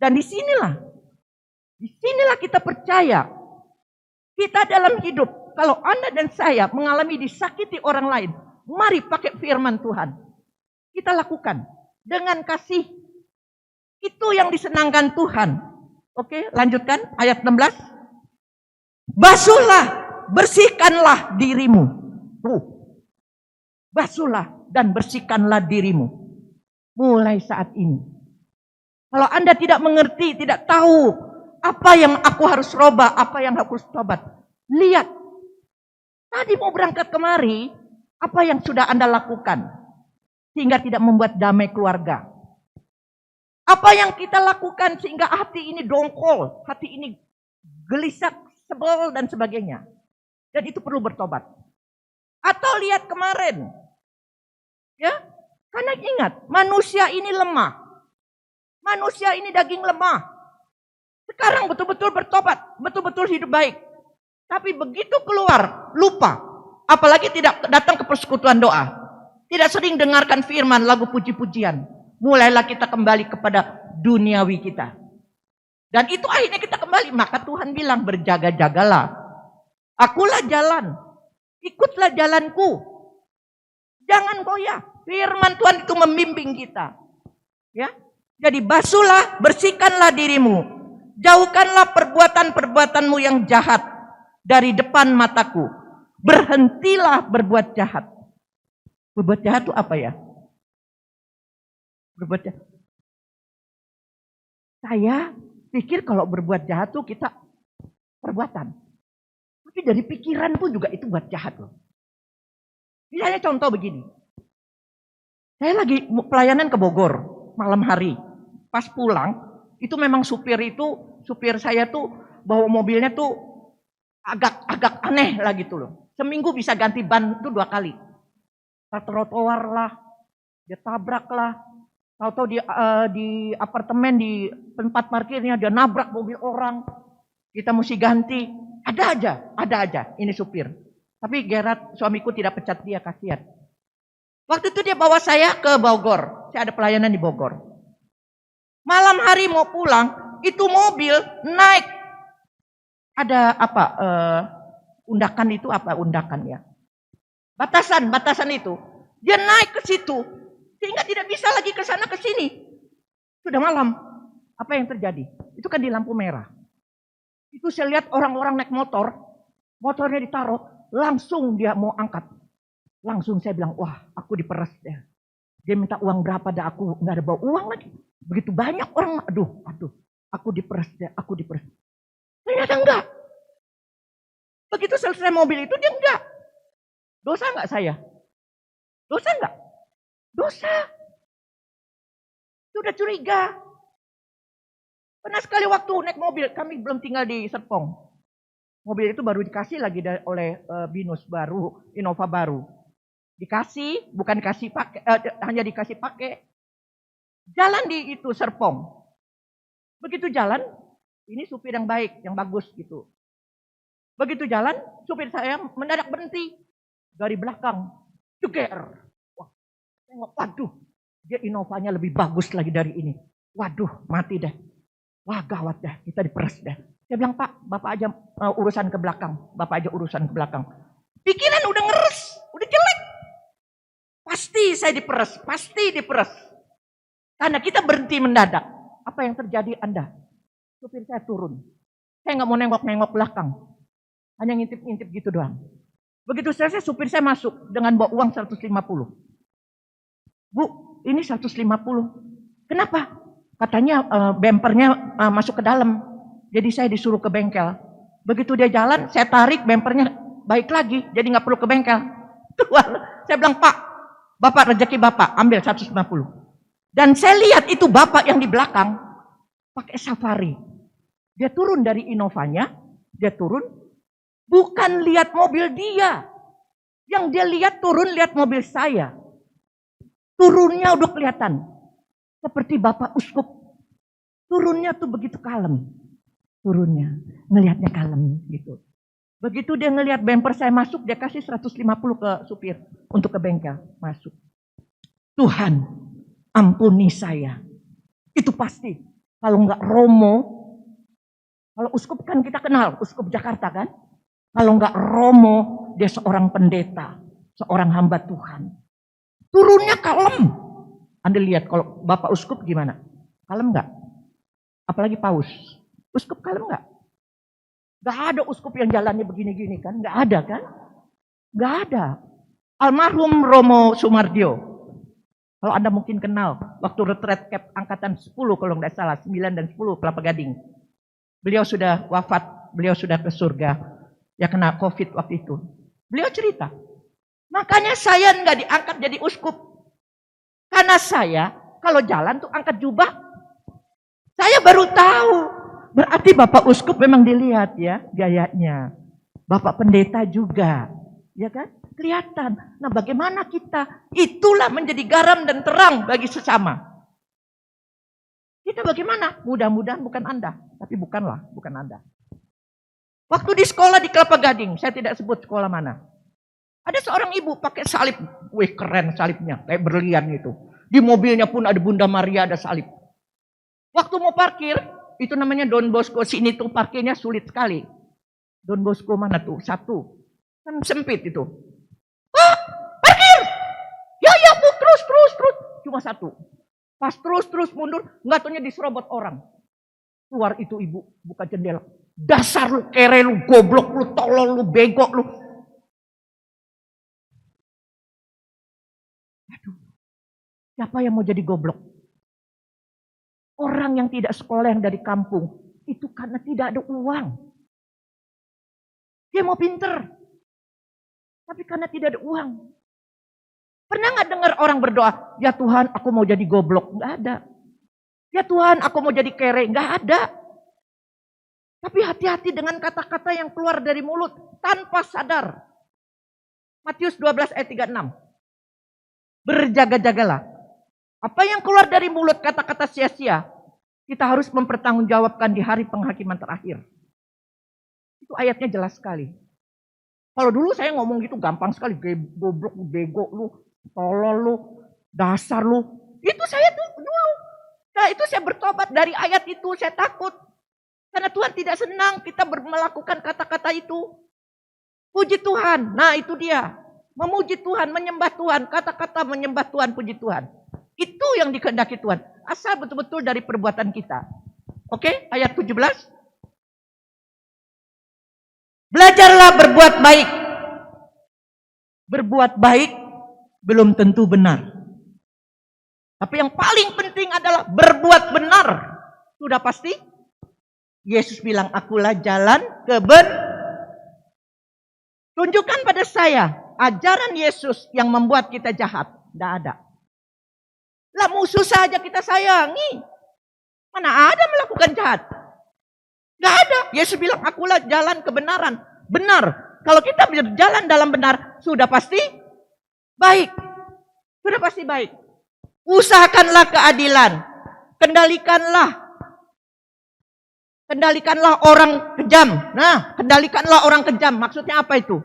Dan disinilah kita percaya. Kita dalam hidup. Kalau Anda dan saya mengalami disakiti orang lain. Mari pakai firman Tuhan. Kita lakukan. Dengan kasih. Itu yang disenangkan Tuhan. Oke, lanjutkan ayat 16. Basuhlah, bersihkanlah dirimu. Basuhlah dan bersihkanlah dirimu. Mulai saat ini. Kalau Anda tidak mengerti, tidak tahu apa yang aku harus robah, apa yang aku harus tobat. Lihat. Tadi mau berangkat kemari, apa yang sudah Anda lakukan? Sehingga tidak membuat damai keluarga. Apa yang kita lakukan sehingga hati ini dongkol, hati ini gelisah, sebel dan sebagainya. Dan itu perlu bertobat. Atau lihat kemarin. Ya, karena ingat, manusia ini lemah. Manusia ini daging lemah. Sekarang betul-betul bertobat, betul-betul hidup baik. Tapi begitu keluar, lupa. Apalagi tidak datang ke persekutuan doa. Tidak sering dengarkan firman, lagu puji-pujian. Mulailah kita kembali kepada duniawi kita. Dan itu akhirnya kita kembali. Maka Tuhan bilang berjaga-jagalah. Akulah jalan. Ikutlah jalanku. Jangan goyah. Firman Tuhan itu membimbing kita. Ya. Jadi basuhlah, bersihkanlah dirimu. Jauhkanlah perbuatan-perbuatanmu yang jahat dari depan mataku. Berhentilah berbuat jahat. Berbuat jahat itu apa ya? Berbuat jahat. Saya pikir kalau berbuat jahat tuh kita perbuatan. Tapi dari pikiran pun juga itu buat jahat loh. Misalnya contoh begini. Saya lagi pelayanan ke Bogor malam hari. Pas pulang, itu memang supir saya tuh bawa mobilnya tuh agak aneh lah gitu loh. Seminggu bisa ganti ban tuh 2 kali. Trotoar lah, dia tabrak lah. Tahu-tahu di apartemen, di tempat parkirnya dia nabrak mobil orang. Kita mesti ganti. Ada aja ini supir. Tapi Gerard suamiku tidak pecat dia, kasihan. Waktu itu dia bawa saya ke Bogor. Saya ada pelayanan di Bogor. Malam hari mau pulang, itu mobil naik. Ada apa? Undakan itu apa? Undakan ya. Batasan itu. Dia naik ke situ. Sehingga tidak bisa lagi ke sana ke sini. Sudah malam. Apa yang terjadi? Itu kan di lampu merah. Itu saya lihat orang-orang naik motor. Motornya ditaruh. Langsung dia mau angkat. Langsung saya bilang, wah aku diperes deh. Dia minta uang berapa dah, aku nggak ada bawa uang lagi. Begitu banyak orang. Aduh. Aku diperes deh, aku diperes. Ternyata enggak. Begitu selesai mobil itu dia enggak. Dosa enggak saya? Dosa enggak? Dosa. Sudah curiga. Pernah sekali waktu naik mobil, kami belum tinggal di Serpong. Mobil itu baru dikasih lagi oleh Binus baru, Innova baru. Dikasih, bukan dikasih pakai, hanya dikasih pakai. Jalan di itu Serpong. Begitu jalan, ini supir yang baik, yang bagus gitu. Begitu jalan, supir saya mendadak berhenti dari belakang. Jeger. Waduh, dia Innovanya lebih bagus lagi dari ini. Waduh, mati deh. Wah gawat dah, kita diperes dah. Saya bilang, Pak, Bapak aja urusan ke belakang. Bapak aja urusan ke belakang. Pikiran udah ngeres, udah jelek. Pasti saya diperes, pasti diperes. Karena kita berhenti mendadak. Apa yang terjadi Anda? Supir saya turun. Saya nggak mau nengok-nengok belakang. Hanya ngintip-ngintip gitu doang. Begitu selesai, supir saya masuk dengan bawa uang 150. Bu, ini 150. Kenapa? Katanya bempernya masuk ke dalam. Jadi saya disuruh ke bengkel. Begitu dia jalan, saya tarik bempernya baik lagi. Jadi nggak perlu ke bengkel. Saya bilang, Pak, Bapak rezeki Bapak, ambil 150. Dan saya lihat itu Bapak yang di belakang pakai safari. Dia turun dari Innovanya, dia turun, bukan lihat mobil dia. Yang dia lihat turun, lihat mobil saya. Turunnya udah kelihatan. Seperti Bapak Uskup. Turunnya tuh begitu kalem. Turunnya, ngelihatnya kalem gitu. Begitu dia ngelihat bumper saya masuk, dia kasih 150 ke supir untuk ke bengkel, masuk. Tuhan, ampuni saya. Itu pasti. Kalau enggak Romo, kalau Uskup kan kita kenal, Uskup Jakarta kan. Kalau enggak Romo, dia seorang pendeta, seorang hamba Tuhan. Turunnya kalem. Anda lihat kalau Bapak Uskup gimana? Kalem enggak? Apalagi Paus. Uskup kalem enggak? Enggak ada uskup yang jalannya begini-gini kan? Enggak ada kan? Enggak ada. Almarhum Romo Sumardio. Kalau Anda mungkin kenal, waktu retret cap angkatan 10 kalau enggak salah, 9 dan 10 Kelapa Gading. Beliau sudah wafat, beliau sudah ke surga. Ya kena COVID waktu itu. Beliau cerita. Makanya saya enggak diangkat jadi uskup. Karena saya kalau jalan tuh angkat jubah. Saya baru tahu. Berarti Bapak Uskup memang dilihat ya gayanya. Bapak Pendeta juga. Ya kan? Kelihatan. Nah bagaimana kita? Itulah menjadi garam dan terang bagi sesama. Kita bagaimana? Mudah-mudahan bukan Anda. Tapi bukan Anda. Waktu di sekolah di Kelapa Gading. Saya tidak sebut sekolah mana. Ada seorang ibu pakai salib. Wih keren salibnya. Kayak berlian gitu. Di mobilnya pun ada Bunda Maria, ada salib. Waktu mau parkir, itu namanya Don Bosco. Sini tuh parkirnya sulit sekali. Don Bosco mana tuh? Satu. Kan sempit itu. Ah, parkir! Ya Bu, terus. Cuma satu. Pas terus mundur, nggak taunya diserobot orang. Keluar itu ibu, buka jendela. Dasar lu, kere lu, goblok lu, tolol lu, bego lu. Aduh, siapa yang mau jadi goblok? Orang yang tidak sekolah yang dari kampung, itu karena tidak ada uang. Dia mau pinter, tapi karena tidak ada uang. Pernah nggak dengar orang berdoa, ya Tuhan aku mau jadi goblok? Nggak ada. Ya Tuhan aku mau jadi kere? Nggak ada. Tapi hati-hati dengan kata-kata yang keluar dari mulut tanpa sadar. Matius 12 ayat 36. Berjaga-jagalah. Apa yang keluar dari mulut kata-kata sia-sia, kita harus mempertanggungjawabkan di hari penghakiman terakhir. Itu ayatnya jelas sekali. Kalau dulu saya ngomong gitu gampang sekali, goblok lu, bego lu, tolol lu, dasar lu. Itu saya tuh dulu. Nah itu saya bertobat dari ayat itu, saya takut. Karena Tuhan tidak senang kita melakukan kata-kata itu. Puji Tuhan, nah itu dia. Memuji Tuhan, menyembah Tuhan, kata-kata menyembah Tuhan, puji Tuhan. Itu yang dikehendaki Tuhan. Asal betul-betul dari perbuatan kita. Oke, ayat 17. Belajarlah berbuat baik. Berbuat baik belum tentu benar. Tapi yang paling penting adalah berbuat benar. Sudah pasti? Yesus bilang, akulah jalan tunjukkan pada saya ajaran Yesus yang membuat kita jahat. Tidak ada. Lah musuh saja kita sayangi. Mana ada melakukan jahat? Gak ada. Yesus bilang akulah jalan kebenaran. Benar. Kalau kita berjalan dalam benar, sudah pasti baik. Sudah pasti baik. Usahakanlah keadilan. Kendalikanlah orang kejam. Nah, kendalikanlah orang kejam. Maksudnya apa itu?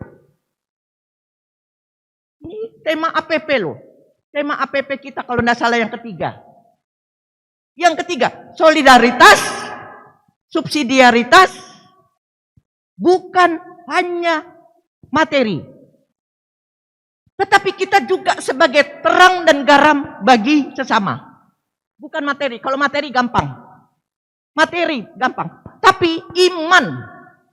Ini tema APP loh. Tema APP kita kalau tidak salah yang ketiga. Yang ketiga, solidaritas subsidiaritas bukan hanya materi, tetapi kita juga sebagai terang dan garam bagi sesama. Bukan materi, kalau materi gampang. Materi gampang. Tapi iman,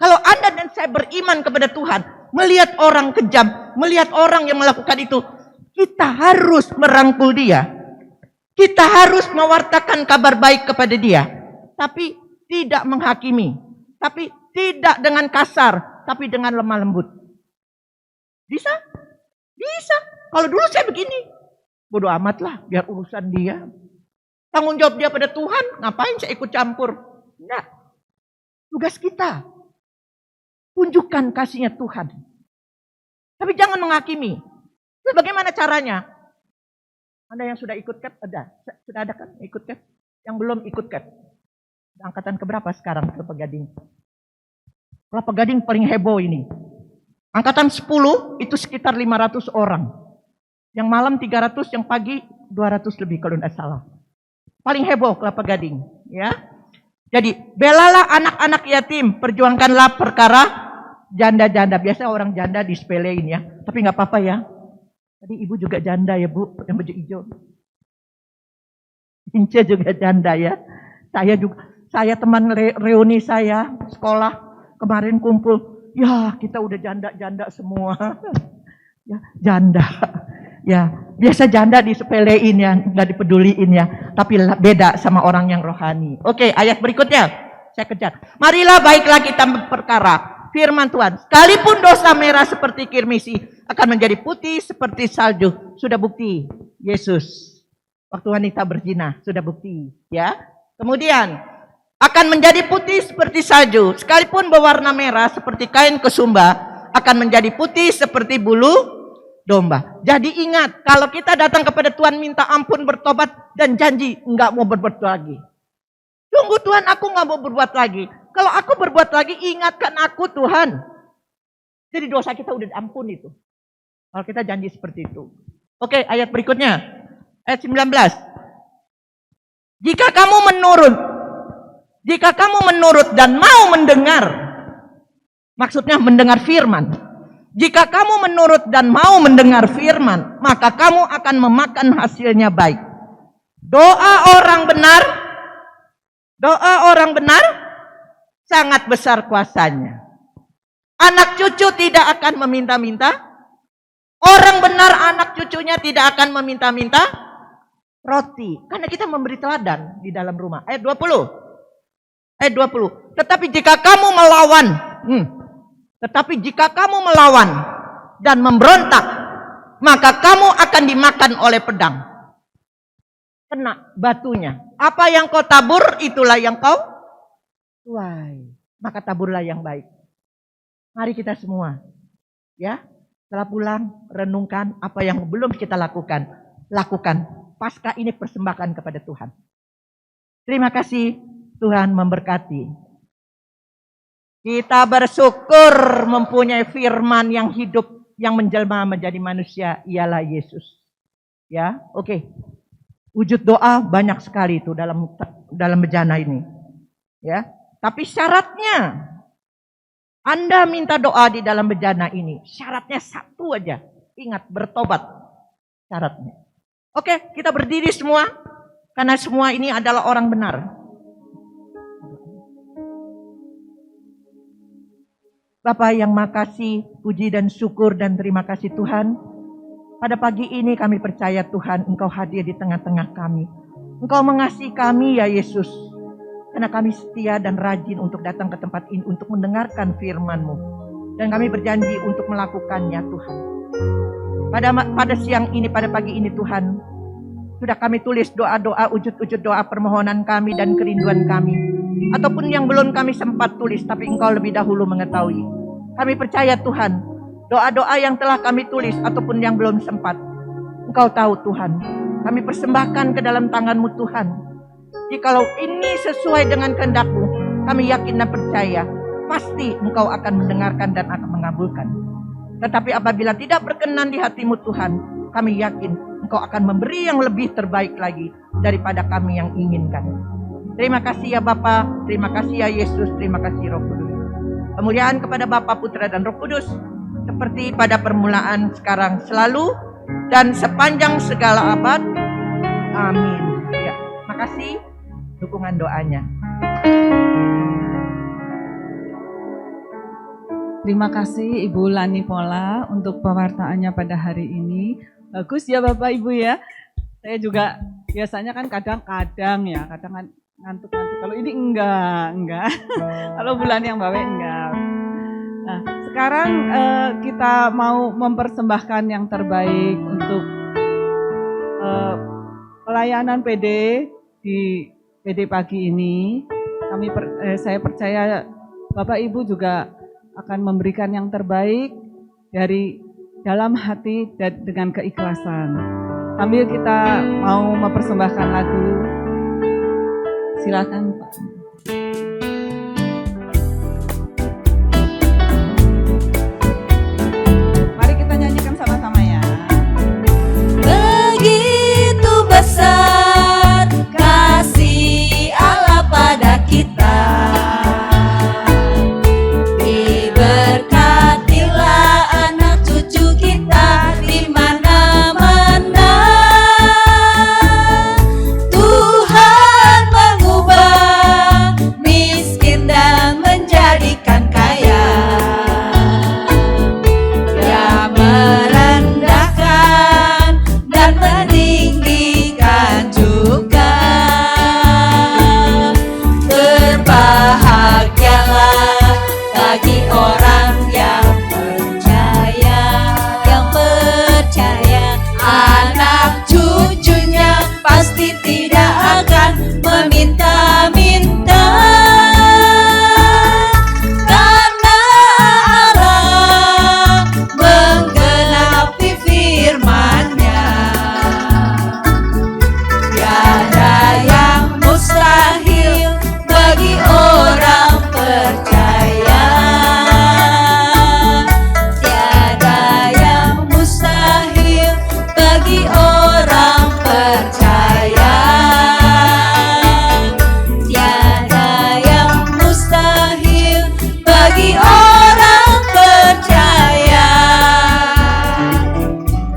kalau Anda dan saya beriman kepada Tuhan, melihat orang kejam, melihat orang yang melakukan itu, kita harus merangkul dia. Kita harus mewartakan kabar baik kepada dia. Tapi tidak menghakimi. Tapi tidak dengan kasar, tapi dengan lemah lembut. Bisa? Bisa. Kalau dulu saya begini, bodoh amat lah, biar urusan dia. Tanggung jawab dia pada Tuhan, ngapain saya ikut campur? Enggak. Tugas kita, tunjukkan kasihnya Tuhan. Tapi jangan menghakimi. Terus bagaimana caranya? Anda yang sudah ikut CAP, sudah ada kan ikut CAP? Yang belum ikut CAP. Angkatan keberapa sekarang Kelapa Gading? Kelapa Gading paling heboh ini. Angkatan 10 itu sekitar 500 orang. Yang malam 300, yang pagi 200 lebih kalau tidak salah. Paling heboh Kelapa Gading, ya. Jadi, belalah anak-anak yatim, perjuangkanlah perkara janda-janda. Biasa orang janda disepelein ya, tapi nggak apa-apa ya. Tadi ibu juga janda ya Bu, yang baju hijau. Ince juga janda ya. Saya juga, saya teman reuni saya sekolah kemarin kumpul. Ya kita udah janda-janda semua. Ya janda. Ya biasa janda disepelein ya, nggak dipeduliin ya. Tapi beda sama orang yang rohani. Oke, ayat berikutnya saya kejar. Marilah baiklah kita berperkara. Firman Tuhan, sekalipun dosa merah seperti kirmisi akan menjadi putih seperti salju. Sudah bukti Yesus waktu wanita berzina, sudah bukti ya. Kemudian akan menjadi putih seperti salju, sekalipun berwarna merah seperti kain kesumba akan menjadi putih seperti bulu domba. Jadi ingat, kalau kita datang kepada Tuhan minta ampun, bertobat dan janji enggak mau berbuat lagi. Tunggu Tuhan, aku enggak mau berbuat lagi. Kalau aku berbuat lagi, ingatkan aku Tuhan. Jadi dosa kita udah ampun itu. Kalau kita janji seperti itu. Oke, ayat berikutnya. Ayat 19. Jika kamu menurut dan mau mendengar. Maksudnya mendengar firman. Jika kamu menurut dan mau mendengar firman, maka kamu akan memakan hasilnya baik. Doa orang benar sangat besar kuasanya. Anak cucu tidak akan meminta-minta. Orang benar anak cucunya tidak akan meminta-minta roti. Karena kita memberi teladan di dalam rumah. Ayat 20. Tetapi jika kamu melawan dan memberontak, maka kamu akan dimakan oleh pedang. Kena batunya. Apa yang kau tabur, itulah yang kau tuai, maka taburlah yang baik. Mari kita semua, ya, setelah pulang renungkan apa yang belum kita lakukan. Paskah ini persembahkan kepada Tuhan. Terima kasih, Tuhan memberkati. Kita bersyukur mempunyai firman yang hidup, yang menjelma menjadi manusia, ialah Yesus. Ya, oke. Wujud doa banyak sekali itu dalam bejana ini. Ya. Tapi syaratnya, Anda minta doa di dalam bejana ini, syaratnya satu aja. Ingat, bertobat syaratnya. Oke, kita berdiri semua, karena semua ini adalah orang benar. Bapa yang makasih, puji dan syukur dan terima kasih Tuhan. Pada pagi ini kami percaya Tuhan, Engkau hadir di tengah-tengah kami. Engkau mengasihi kami ya Yesus. Karena kami setia dan rajin untuk datang ke tempat ini untuk mendengarkan firman-Mu. Dan kami berjanji untuk melakukannya Tuhan. Pada siang ini, pada pagi ini Tuhan, sudah kami tulis doa-doa, wujud-wujud doa permohonan kami dan kerinduan kami. Ataupun yang belum kami sempat tulis, tapi Engkau lebih dahulu mengetahui. Kami percaya Tuhan, doa-doa yang telah kami tulis ataupun yang belum sempat, Engkau tahu Tuhan. Kami persembahkan ke dalam tangan-Mu Tuhan. Jikalau ini sesuai dengan kehendak-Mu, kami yakin dan percaya, pasti Engkau akan mendengarkan dan akan mengabulkan. Tetapi apabila tidak berkenan di hati-Mu Tuhan, kami yakin Engkau akan memberi yang lebih terbaik lagi daripada kami yang inginkan. Terima kasih ya Bapa, terima kasih ya Yesus, terima kasih Roh Kudus. Kemuliaan kepada Bapa, Putra, dan Roh Kudus, seperti pada permulaan, sekarang, selalu, dan sepanjang segala abad. Amin. Ya, makasih dukungan doanya. Terima kasih Ibu Lani Pola untuk pewartaannya pada hari ini. Bagus ya Bapak Ibu ya. Saya juga biasanya kan kadang-kadang ya, kadang kan ngantuk-ngantuk. Kalau ini enggak. Kalau bulan yang bawa enggak. Nah, sekarang kita mau mempersembahkan yang terbaik untuk pelayanan PD di PD pagi ini. Saya percaya Bapak Ibu juga akan memberikan yang terbaik dari dalam hati dan dengan keikhlasan. Sambil kita mau mempersembahkan lagu, silakan Pak. Mari kita nyanyikan sama-sama ya. Begitu besar kasih Allah pada kita. Diberkatilah anak cucu kita di mana-mana. Tuhan mengubah miskin dan menjadikan kaya. Dia merendahkan dan meninggikan juga. Berbahagialah bagi orang yang percaya, anak cucunya pasti tidak akan meminta-minta. Karena Allah menggenapi firman-Nya. Tiada yang mustahil bagi orang percaya. Tiada yang mustahil bagi orang percaya. Tiada yang mustahil bagi orang percaya.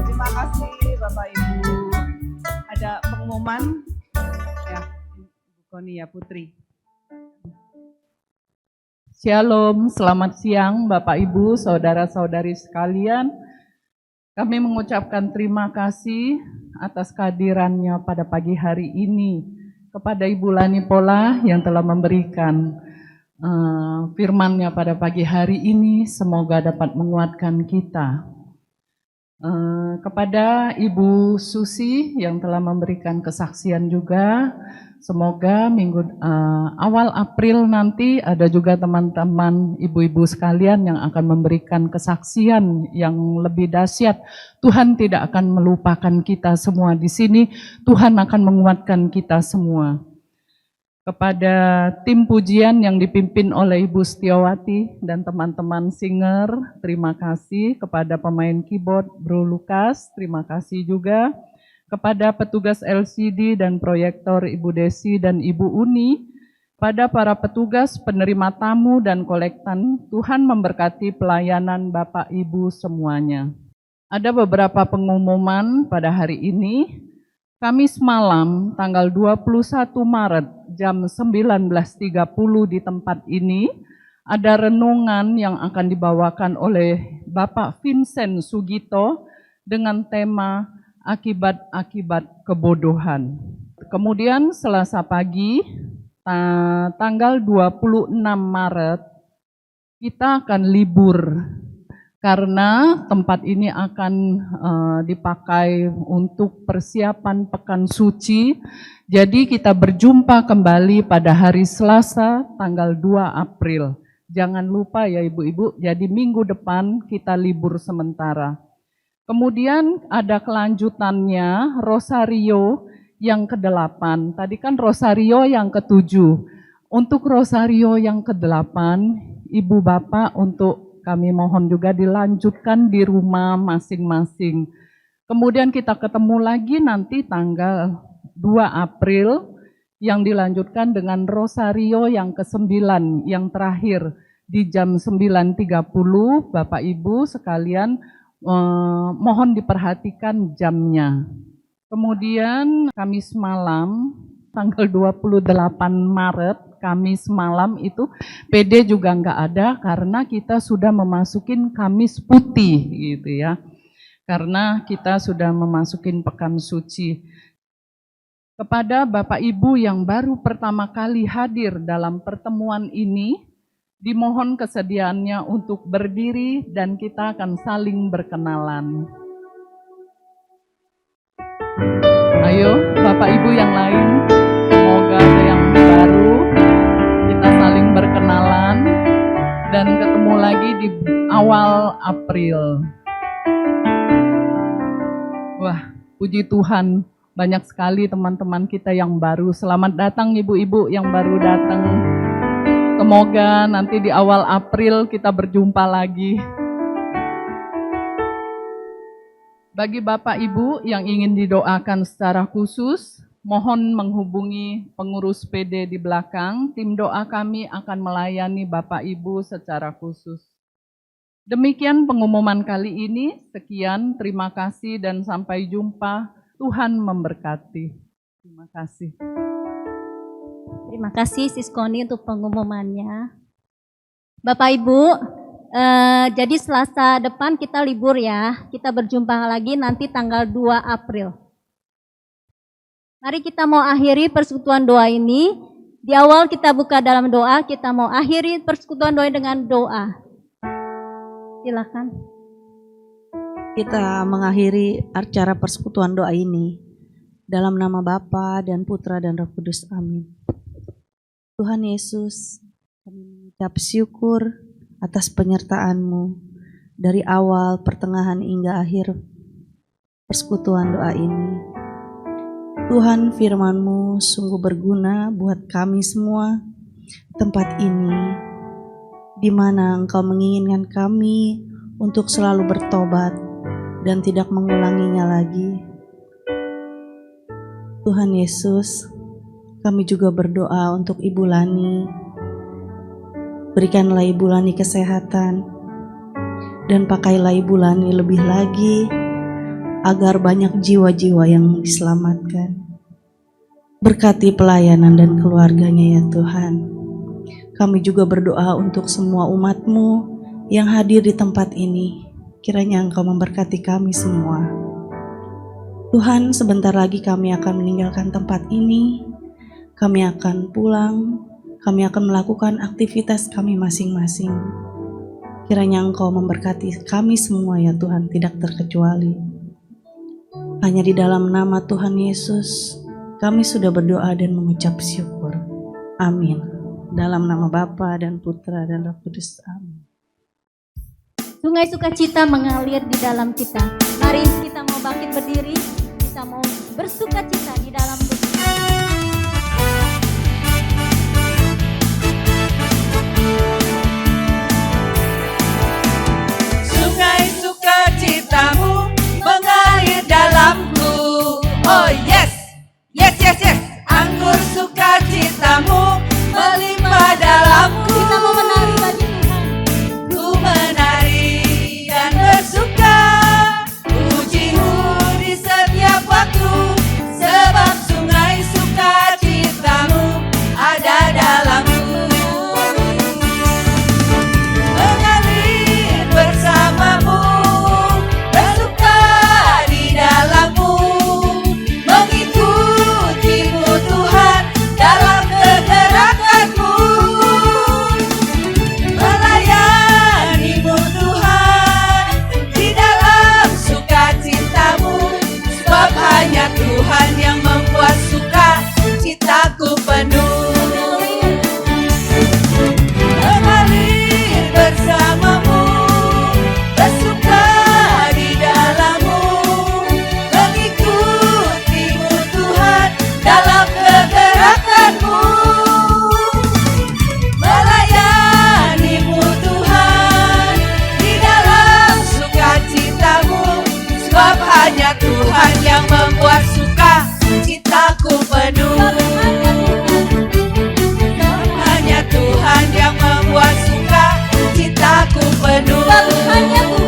Terima kasih Bapak Ibu. Ada pengumuman ya, Ibu Koni ya Putri. Shalom, selamat siang Bapak Ibu, saudara-saudari sekalian. Kami mengucapkan terima kasih atas kehadirannya pada pagi hari ini kepada Ibu Lani Pola yang telah memberikan firman-Nya pada pagi hari ini. Semoga dapat menguatkan kita. Kepada Ibu Susi yang telah memberikan kesaksian juga. Semoga awal April nanti ada juga teman-teman ibu-ibu sekalian yang akan memberikan kesaksian yang lebih dahsyat. Tuhan tidak akan melupakan kita semua di sini. Tuhan akan menguatkan kita semua. Kepada tim pujian yang dipimpin oleh Ibu Setiawati dan teman-teman singer, terima kasih. Kepada pemain keyboard Bro Lukas, terima kasih juga. Kepada petugas LCD dan proyektor Ibu Desi dan Ibu Uni, pada para petugas penerima tamu dan kolektan, Tuhan memberkati pelayanan Bapak Ibu semuanya. Ada beberapa pengumuman pada hari ini. Kamis malam tanggal 21 Maret jam 19.30 di tempat ini ada renungan yang akan dibawakan oleh Bapak Vincent Sugito dengan tema akibat-akibat kebodohan. Kemudian Selasa pagi, tanggal 26 Maret, kita akan libur karena tempat ini akan dipakai untuk persiapan Pekan Suci. Jadi kita berjumpa kembali pada hari Selasa tanggal 2 April. Jangan lupa ya ibu-ibu, jadi minggu depan kita libur sementara. Kemudian ada kelanjutannya Rosario yang ke-8. Tadi kan Rosario yang ke-7. Untuk Rosario yang ke-8, Ibu Bapak untuk kami mohon juga dilanjutkan di rumah masing-masing. Kemudian kita ketemu lagi nanti tanggal 2 April yang dilanjutkan dengan rosario yang ke-9 yang terakhir di jam 9.30. Bapak Ibu sekalian mohon diperhatikan jamnya. Kemudian Kamis malam tanggal 28 Maret, Kamis malam itu PD juga nggak ada karena kita sudah memasukin Kamis putih gitu ya. Karena kita sudah memasukin pekan suci. Kepada Bapak Ibu yang baru pertama kali hadir dalam pertemuan ini, dimohon kesediaannya untuk berdiri dan kita akan saling berkenalan. Ayo Bapak Ibu yang lain, semoga ada yang baru, kita saling berkenalan dan ketemu lagi di awal April. Wah, puji Tuhan. Banyak sekali teman-teman kita yang baru. Selamat datang ibu-ibu yang baru datang. Semoga nanti di awal April kita berjumpa lagi. Bagi Bapak Ibu yang ingin didoakan secara khusus, mohon menghubungi pengurus PD di belakang. Tim doa kami akan melayani Bapak Ibu secara khusus. Demikian pengumuman kali ini. Sekian, terima kasih dan sampai jumpa. Tuhan memberkati. Terima kasih. Terima kasih Sis Koni untuk pengumumannya. Bapak Ibu, jadi Selasa depan kita libur ya. Kita berjumpa lagi nanti tanggal 2 April. Mari kita mau akhiri persekutuan doa ini. Di awal kita buka dalam doa, kita mau akhiri persekutuan doa dengan doa. Silakan. Kita mengakhiri acara persekutuan doa ini dalam nama Bapa dan Putra dan Roh Kudus. Amin. Tuhan Yesus, kami mengucap syukur atas penyertaan-Mu dari awal, pertengahan hingga akhir persekutuan doa ini. Tuhan, firman-Mu sungguh berguna buat kami semua tempat ini, di mana Engkau menginginkan kami untuk selalu bertobat dan tidak mengulanginya lagi. Tuhan Yesus, kami juga berdoa untuk Ibu Lani. Berikanlah Ibu Lani kesehatan dan pakailah Ibu Lani lebih lagi agar banyak jiwa-jiwa yang diselamatkan. Berkati pelayanan dan keluarganya ya Tuhan. Kami juga berdoa untuk semua umat-Mu yang hadir di tempat ini. Kiranya Engkau memberkati kami semua. Tuhan, sebentar lagi kami akan meninggalkan tempat ini. Kami akan pulang. Kami akan melakukan aktivitas kami masing-masing. Kiranya Engkau memberkati kami semua ya Tuhan, tidak terkecuali. Hanya di dalam nama Tuhan Yesus, kami sudah berdoa dan mengucap syukur. Amin. Dalam nama Bapa dan Putra dan Roh Kudus. Amin. Sungai sukacita mengalir di dalam kita. Mari kita mau bangkit berdiri, kita mau bersukacita di dalam Tuhan. Sungai sukacitamu mengalir dalamku. Oh yes, yes, yes, yes. Anggur sukacitamu melimpah dalamku. Kita mau menari bagi Tuhan. Ku menari dan bersuka, puji-Mu di setiap waktu, sebab sungai sebab hanya Tuhan